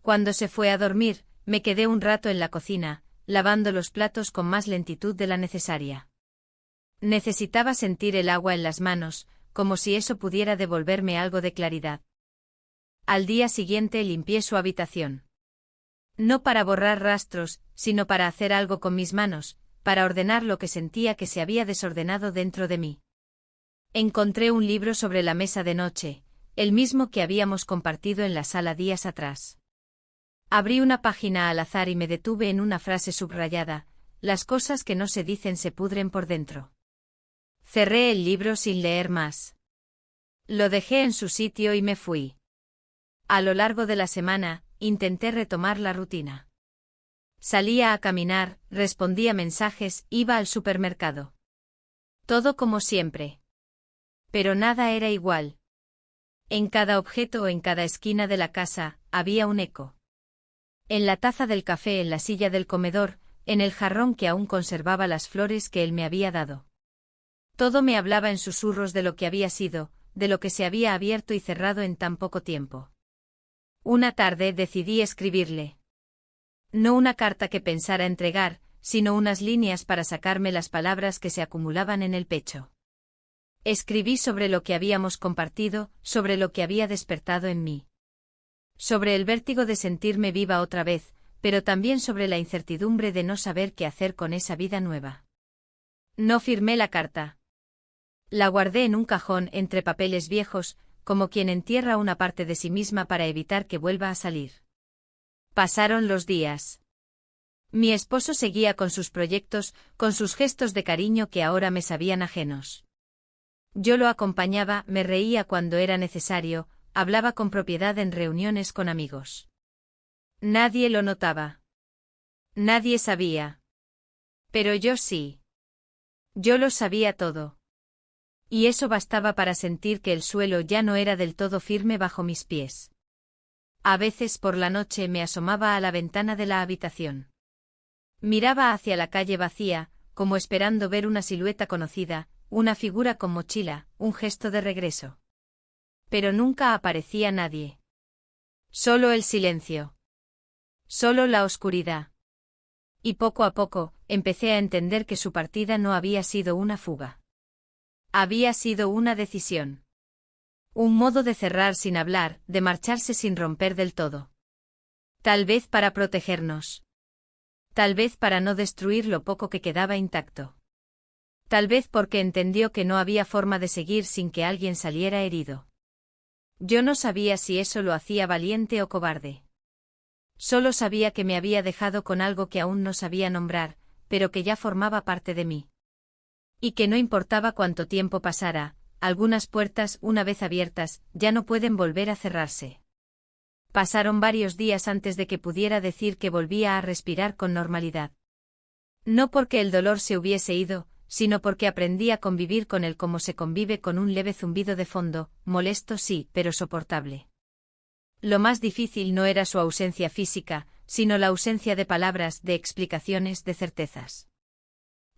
Cuando se fue a dormir, me quedé un rato en la cocina, lavando los platos con más lentitud de la necesaria. Necesitaba sentir el agua en las manos, como si eso pudiera devolverme algo de claridad. Al día siguiente limpié su habitación. No para borrar rastros, sino para hacer algo con mis manos, para ordenar lo que sentía que se había desordenado dentro de mí. Encontré un libro sobre la mesa de noche, el mismo que habíamos compartido en la sala días atrás. Abrí una página al azar y me detuve en una frase subrayada: las cosas que no se dicen se pudren por dentro. Cerré el libro sin leer más. Lo dejé en su sitio y me fui. A lo largo de la semana, intenté retomar la rutina. Salía a caminar, respondía mensajes, iba al supermercado. Todo como siempre. Pero nada era igual. En cada objeto o en cada esquina de la casa, había un eco. En la taza del café, en la silla del comedor, en el jarrón que aún conservaba las flores que él me había dado. Todo me hablaba en susurros de lo que había sido, de lo que se había abierto y cerrado en tan poco tiempo. Una tarde decidí escribirle. No una carta que pensara entregar, sino unas líneas para sacarme las palabras que se acumulaban en el pecho. Escribí sobre lo que habíamos compartido, sobre lo que había despertado en mí. Sobre el vértigo de sentirme viva otra vez, pero también sobre la incertidumbre de no saber qué hacer con esa vida nueva. No firmé la carta. La guardé en un cajón entre papeles viejos, como quien entierra una parte de sí misma para evitar que vuelva a salir. Pasaron los días. Mi esposo seguía con sus proyectos, con sus gestos de cariño que ahora me sabían ajenos. Yo lo acompañaba, me reía cuando era necesario, hablaba con propiedad en reuniones con amigos. Nadie lo notaba. Nadie sabía. Pero yo sí. Yo lo sabía todo. Y eso bastaba para sentir que el suelo ya no era del todo firme bajo mis pies. A veces por la noche me asomaba a la ventana de la habitación. Miraba hacia la calle vacía, como esperando ver una silueta conocida, una figura con mochila, un gesto de regreso. Pero nunca aparecía nadie. Solo el silencio. Solo la oscuridad. Y poco a poco, empecé a entender que su partida no había sido una fuga. Había sido una decisión. Un modo de cerrar sin hablar, de marcharse sin romper del todo. Tal vez para protegernos. Tal vez para no destruir lo poco que quedaba intacto. Tal vez porque entendió que no había forma de seguir sin que alguien saliera herido. Yo no sabía si eso lo hacía valiente o cobarde. Solo sabía que me había dejado con algo que aún no sabía nombrar, pero que ya formaba parte de mí. Y que no importaba cuánto tiempo pasara, algunas puertas, una vez abiertas, ya no pueden volver a cerrarse. Pasaron varios días antes de que pudiera decir que volvía a respirar con normalidad. No porque el dolor se hubiese ido, sino porque aprendí a convivir con él como se convive con un leve zumbido de fondo, molesto sí, pero soportable. Lo más difícil no era su ausencia física, sino la ausencia de palabras, de explicaciones, de certezas.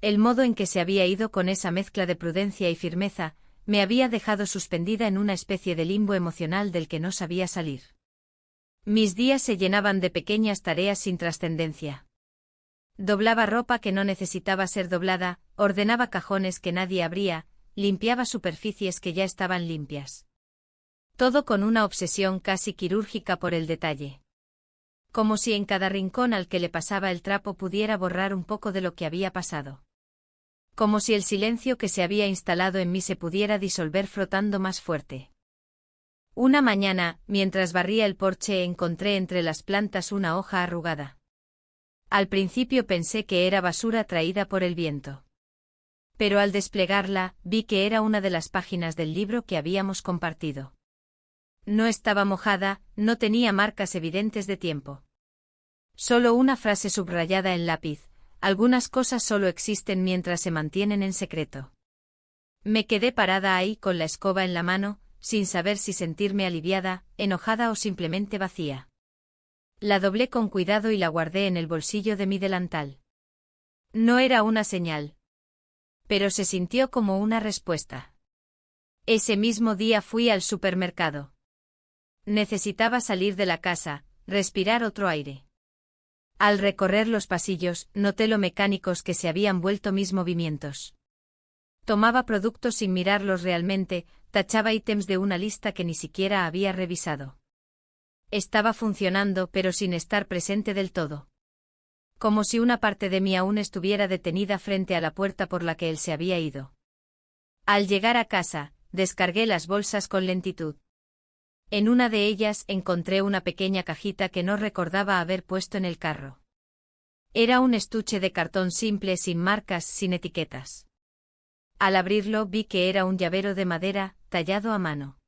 El modo en que se había ido con esa mezcla de prudencia y firmeza, me había dejado suspendida en una especie de limbo emocional del que no sabía salir. Mis días se llenaban de pequeñas tareas sin trascendencia. Doblaba ropa que no necesitaba ser doblada, ordenaba cajones que nadie abría, limpiaba superficies que ya estaban limpias. Todo con una obsesión casi quirúrgica por el detalle. Como si en cada rincón al que le pasaba el trapo pudiera borrar un poco de lo que había pasado. Como si el silencio que se había instalado en mí se pudiera disolver frotando más fuerte. Una mañana, mientras barría el porche, encontré entre las plantas una hoja arrugada. Al principio pensé que era basura traída por el viento. Pero al desplegarla, vi que era una de las páginas del libro que habíamos compartido. No estaba mojada, no tenía marcas evidentes de tiempo. Solo una frase subrayada en lápiz: algunas cosas solo existen mientras se mantienen en secreto. Me quedé parada ahí con la escoba en la mano, sin saber si sentirme aliviada, enojada o simplemente vacía. La doblé con cuidado y la guardé en el bolsillo de mi delantal. No era una señal. Pero se sintió como una respuesta. Ese mismo día fui al supermercado. Necesitaba salir de la casa, respirar otro aire. Al recorrer los pasillos, noté lo mecánicos que se habían vuelto mis movimientos. Tomaba productos sin mirarlos realmente, tachaba ítems de una lista que ni siquiera había revisado. Estaba funcionando, pero sin estar presente del todo. Como si una parte de mí aún estuviera detenida frente a la puerta por la que él se había ido. Al llegar a casa, descargué las bolsas con lentitud. En una de ellas encontré una pequeña cajita que no recordaba haber puesto en el carro. Era un estuche de cartón simple sin marcas, sin etiquetas. Al abrirlo vi que era un llavero de madera, tallado a mano.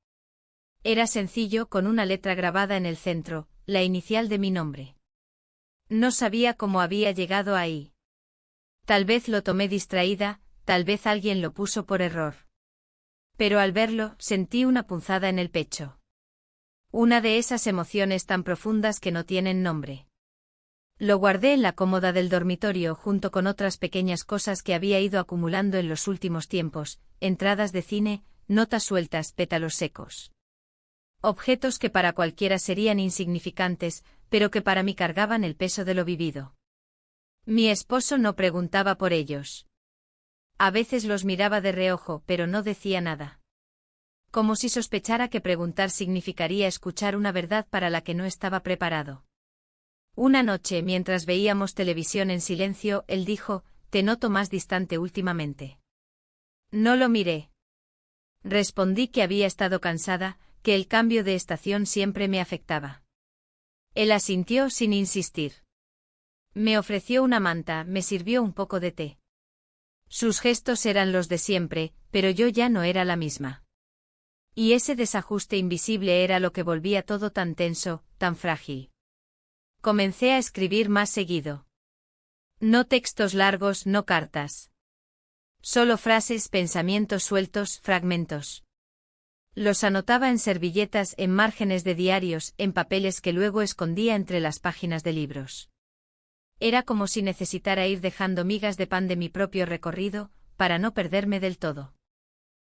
Era sencillo, con una letra grabada en el centro, la inicial de mi nombre. No sabía cómo había llegado ahí. Tal vez lo tomé distraída, tal vez alguien lo puso por error. Pero al verlo, sentí una punzada en el pecho. Una de esas emociones tan profundas que no tienen nombre. Lo guardé en la cómoda del dormitorio junto con otras pequeñas cosas que había ido acumulando en los últimos tiempos, entradas de cine, notas sueltas, pétalos secos. Objetos que para cualquiera serían insignificantes, pero que para mí cargaban el peso de lo vivido. Mi esposo no preguntaba por ellos. A veces los miraba de reojo, pero no decía nada. Como si sospechara que preguntar significaría escuchar una verdad para la que no estaba preparado. Una noche, mientras veíamos televisión en silencio, él dijo: «Te noto más distante últimamente». No lo miré. Respondí que había estado cansada, que el cambio de estación siempre me afectaba. Él asintió sin insistir. Me ofreció una manta, me sirvió un poco de té. Sus gestos eran los de siempre, pero yo ya no era la misma. Y ese desajuste invisible era lo que volvía todo tan tenso, tan frágil. Comencé a escribir más seguido. No textos largos, no cartas. Solo frases, pensamientos sueltos, fragmentos. Los anotaba en servilletas, en márgenes de diarios, en papeles que luego escondía entre las páginas de libros. Era como si necesitara ir dejando migas de pan de mi propio recorrido, para no perderme del todo.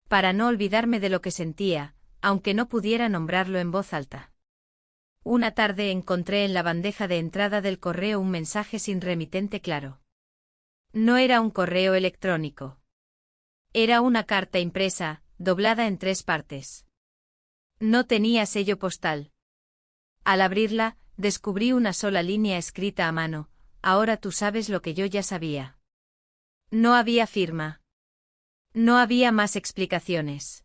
Para no olvidarme de lo que sentía, aunque no pudiera nombrarlo en voz alta. Una tarde encontré en la bandeja de entrada del correo un mensaje sin remitente claro. No era un correo electrónico. Era una carta impresa, doblada en 3 partes. No tenía sello postal. Al abrirla, descubrí una sola línea escrita a mano: «Ahora tú sabes lo que yo ya sabía». No había firma. No había más explicaciones.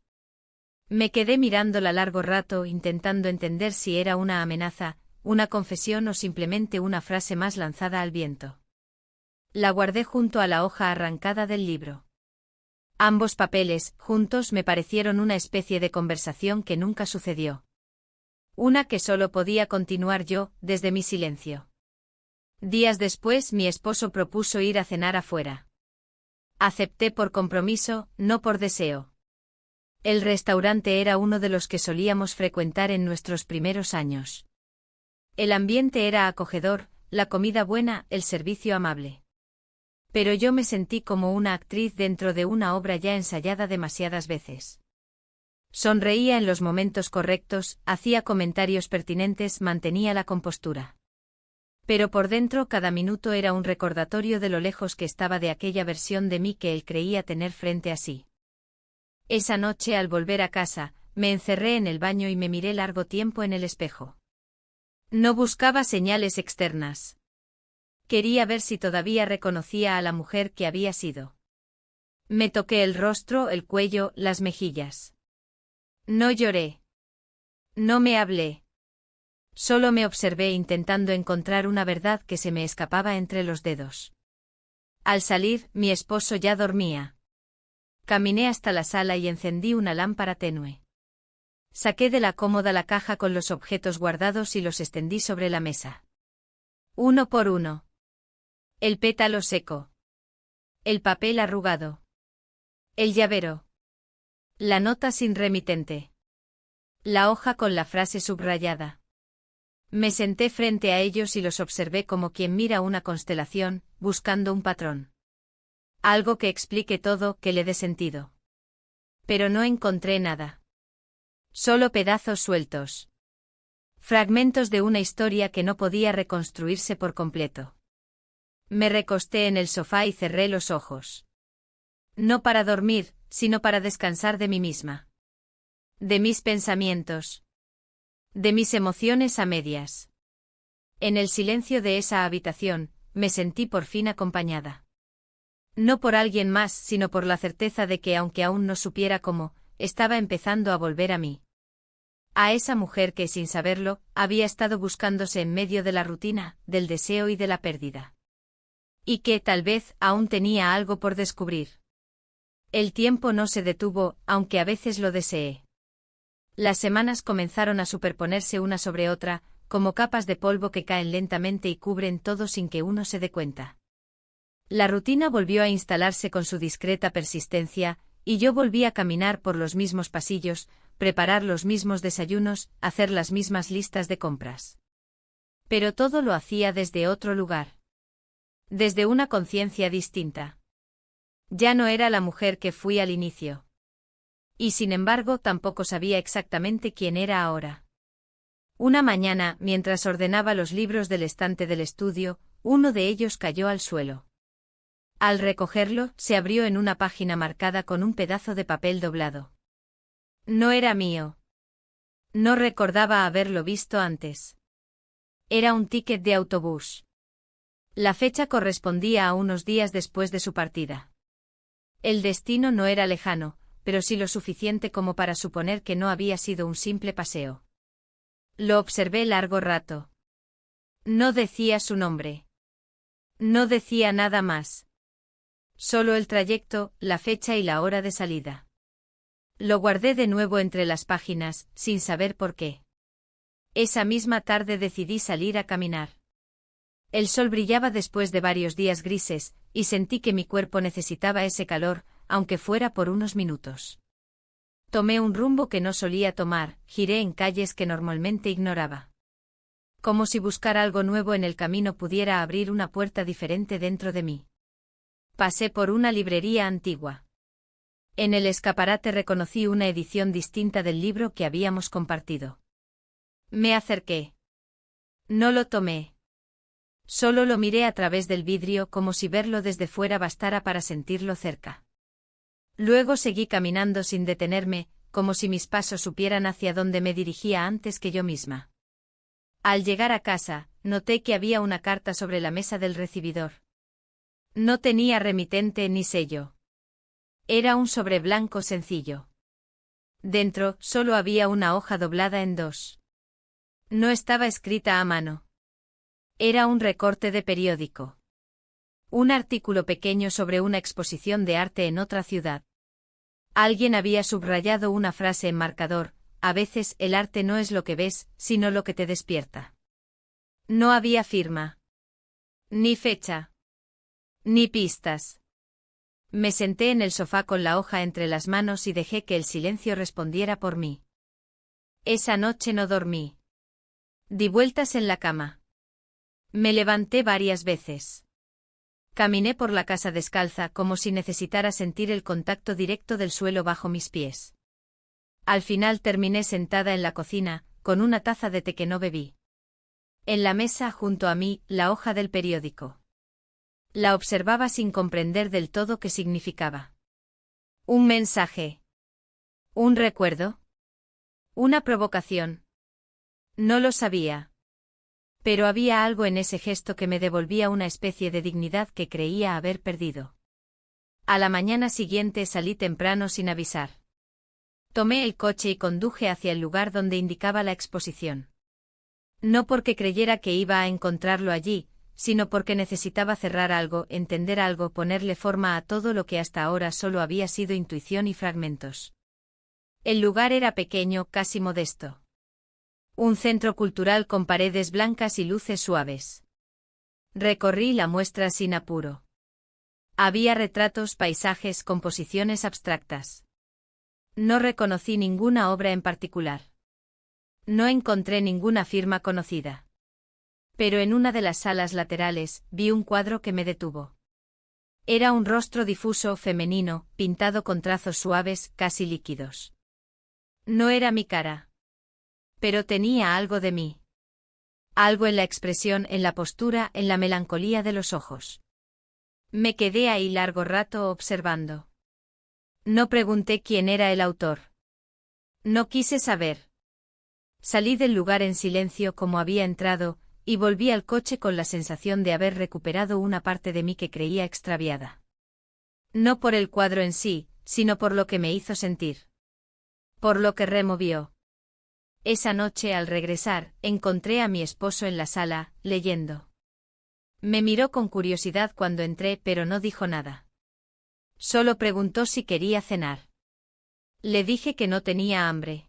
Me quedé mirándola largo rato, intentando entender si era una amenaza, una confesión o simplemente una frase más lanzada al viento. La guardé junto a la hoja arrancada del libro. Ambos papeles, juntos, me parecieron una especie de conversación que nunca sucedió. Una que solo podía continuar yo, desde mi silencio. Días después, mi esposo propuso ir a cenar afuera. Acepté por compromiso, no por deseo. El restaurante era uno de los que solíamos frecuentar en nuestros primeros años. El ambiente era acogedor, la comida buena, el servicio amable. Pero yo me sentí como una actriz dentro de una obra ya ensayada demasiadas veces. Sonreía en los momentos correctos, hacía comentarios pertinentes, mantenía la compostura. Pero por dentro cada minuto era un recordatorio de lo lejos que estaba de aquella versión de mí que él creía tener frente a sí. Esa noche, al volver a casa, me encerré en el baño y me miré largo tiempo en el espejo. No buscaba señales externas. Quería ver si todavía reconocía a la mujer que había sido. Me toqué el rostro, el cuello, las mejillas. No lloré. No me hablé. Solo me observé intentando encontrar una verdad que se me escapaba entre los dedos. Al salir, mi esposo ya dormía. Caminé hasta la sala y encendí una lámpara tenue. Saqué de la cómoda la caja con los objetos guardados y los extendí sobre la mesa. Uno por uno. El pétalo seco. El papel arrugado. El llavero. La nota sin remitente. La hoja con la frase subrayada. Me senté frente a ellos y los observé como quien mira una constelación, buscando un patrón. Algo que explique todo, que le dé sentido. Pero no encontré nada. Solo pedazos sueltos. Fragmentos de una historia que no podía reconstruirse por completo. Me recosté en el sofá y cerré los ojos. No para dormir, sino para descansar de mí misma. De mis pensamientos. De mis emociones a medias. En el silencio de esa habitación, me sentí por fin acompañada. No por alguien más, sino por la certeza de que, aunque aún no supiera cómo, estaba empezando a volver a mí. A esa mujer que, sin saberlo, había estado buscándose en medio de la rutina, del deseo y de la pérdida. Y que, tal vez, aún tenía algo por descubrir. El tiempo no se detuvo, aunque a veces lo deseé. Las semanas comenzaron a superponerse una sobre otra, como capas de polvo que caen lentamente y cubren todo sin que uno se dé cuenta. La rutina volvió a instalarse con su discreta persistencia, y yo volví a caminar por los mismos pasillos, preparar los mismos desayunos, hacer las mismas listas de compras. Pero todo lo hacía desde otro lugar. Desde una conciencia distinta. Ya no era la mujer que fui al inicio. Y sin embargo tampoco sabía exactamente quién era ahora. Una mañana, mientras ordenaba los libros del estante del estudio, uno de ellos cayó al suelo. Al recogerlo, se abrió en una página marcada con un pedazo de papel doblado. No era mío. No recordaba haberlo visto antes. Era un ticket de autobús. La fecha correspondía a unos días después de su partida. El destino no era lejano, pero sí lo suficiente como para suponer que no había sido un simple paseo. Lo observé largo rato. No decía su nombre. No decía nada más. Solo el trayecto, la fecha y la hora de salida. Lo guardé de nuevo entre las páginas, sin saber por qué. Esa misma tarde decidí salir a caminar. El sol brillaba después de varios días grises, y sentí que mi cuerpo necesitaba ese calor, aunque fuera por unos minutos. Tomé un rumbo que no solía tomar, giré en calles que normalmente ignoraba. Como si buscar algo nuevo en el camino pudiera abrir una puerta diferente dentro de mí. Pasé por una librería antigua. En el escaparate reconocí una edición distinta del libro que habíamos compartido. Me acerqué. No lo tomé. Solo lo miré a través del vidrio como si verlo desde fuera bastara para sentirlo cerca. Luego seguí caminando sin detenerme, como si mis pasos supieran hacia dónde me dirigía antes que yo misma. Al llegar a casa, noté que había una carta sobre la mesa del recibidor. No tenía remitente ni sello. Era un sobre blanco sencillo. Dentro, solo había una hoja doblada en dos. No estaba escrita a mano. Era un recorte de periódico. Un artículo pequeño sobre una exposición de arte en otra ciudad. Alguien había subrayado una frase en marcador: a veces el arte no es lo que ves, sino lo que te despierta. No había firma. Ni fecha. Ni pistas. Me senté en el sofá con la hoja entre las manos y dejé que el silencio respondiera por mí. Esa noche no dormí. Di vueltas en la cama. Me levanté varias veces. Caminé por la casa descalza como si necesitara sentir el contacto directo del suelo bajo mis pies. Al final terminé sentada en la cocina, con una taza de té que no bebí. En la mesa junto a mí, la hoja del periódico. La observaba sin comprender del todo qué significaba. ¿Un mensaje? ¿Un recuerdo? ¿Una provocación? No lo sabía. Pero había algo en ese gesto que me devolvía una especie de dignidad que creía haber perdido. A la mañana siguiente salí temprano sin avisar. Tomé el coche y conduje hacia el lugar donde indicaba la exposición. No porque creyera que iba a encontrarlo allí, sino porque necesitaba cerrar algo, entender algo, ponerle forma a todo lo que hasta ahora solo había sido intuición y fragmentos. El lugar era pequeño, casi modesto. Un centro cultural con paredes blancas y luces suaves. Recorrí la muestra sin apuro. Había retratos, paisajes, composiciones abstractas. No reconocí ninguna obra en particular. No encontré ninguna firma conocida. Pero en una de las salas laterales, vi un cuadro que me detuvo. Era un rostro difuso, femenino, pintado con trazos suaves, casi líquidos. No era mi cara. Pero tenía algo de mí. Algo en la expresión, en la postura, en la melancolía de los ojos. Me quedé ahí largo rato observando. No pregunté quién era el autor. No quise saber. Salí del lugar en silencio como había entrado, y volví al coche con la sensación de haber recuperado una parte de mí que creía extraviada. No por el cuadro en sí, sino por lo que me hizo sentir. Por lo que removió. Esa noche al regresar, encontré a mi esposo en la sala, leyendo. Me miró con curiosidad cuando entré, pero no dijo nada. Solo preguntó si quería cenar. Le dije que no tenía hambre.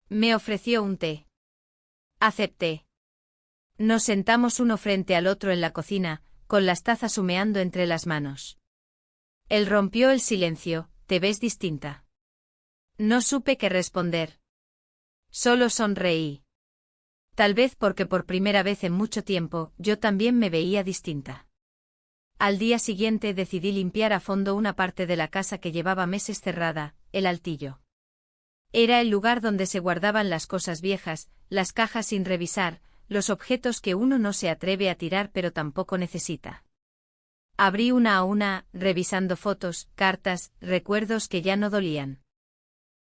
Me ofreció un té. Acepté. Nos sentamos uno frente al otro en la cocina, con las tazas humeando entre las manos. Él rompió el silencio. «¿Te ves distinta?» No supe qué responder. Solo sonreí. Tal vez porque por primera vez en mucho tiempo, yo también me veía distinta. Al día siguiente decidí limpiar a fondo una parte de la casa que llevaba meses cerrada, el altillo. Era el lugar donde se guardaban las cosas viejas, las cajas sin revisar, los objetos que uno no se atreve a tirar pero tampoco necesita. Abrí una a una, revisando fotos, cartas, recuerdos que ya no dolían.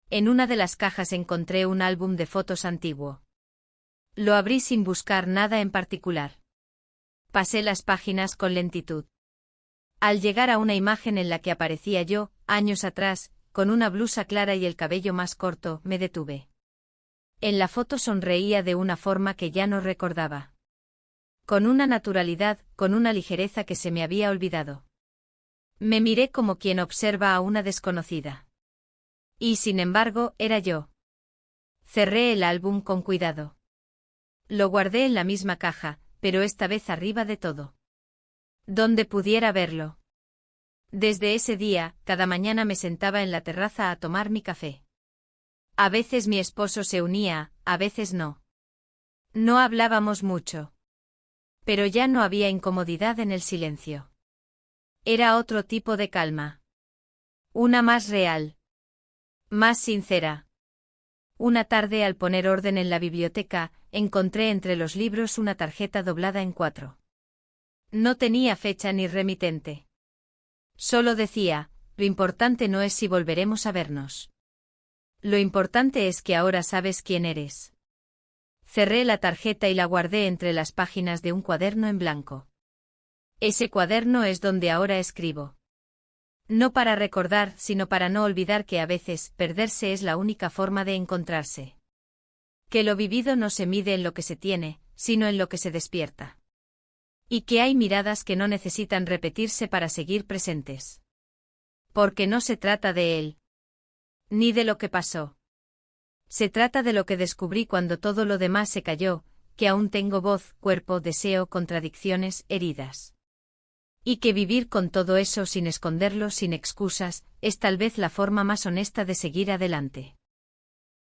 En una de las cajas encontré un álbum de fotos antiguo. Lo abrí sin buscar nada en particular. Pasé las páginas con lentitud. Al llegar a una imagen en la que aparecía yo, años atrás, con una blusa clara y el cabello más corto, me detuve. En la foto sonreía de una forma que ya no recordaba. Con una naturalidad, con una ligereza que se me había olvidado. Me miré como quien observa a una desconocida. Y sin embargo, era yo. Cerré el álbum con cuidado. Lo guardé en la misma caja, pero esta vez arriba de todo. Donde pudiera verlo. Desde ese día, cada mañana me sentaba en la terraza a tomar mi café. A veces mi esposo se unía, a veces no. No hablábamos mucho. Pero ya no había incomodidad en el silencio. Era otro tipo de calma. Una más real. Más sincera. Una tarde al poner orden en la biblioteca, encontré entre los libros una tarjeta doblada en 4. No tenía fecha ni remitente. Solo decía, lo importante no es si volveremos a vernos. Lo importante es que ahora sabes quién eres. Cerré la tarjeta y la guardé entre las páginas de un cuaderno en blanco. Ese cuaderno es donde ahora escribo. No para recordar, sino para no olvidar que a veces perderse es la única forma de encontrarse. Que lo vivido no se mide en lo que se tiene, sino en lo que se despierta. Y que hay miradas que no necesitan repetirse para seguir presentes. Porque no se trata de él. Ni de lo que pasó. Se trata de lo que descubrí cuando todo lo demás se cayó, que aún tengo voz, cuerpo, deseo, contradicciones, heridas. Y que vivir con todo eso sin esconderlo, sin excusas, es tal vez la forma más honesta de seguir adelante.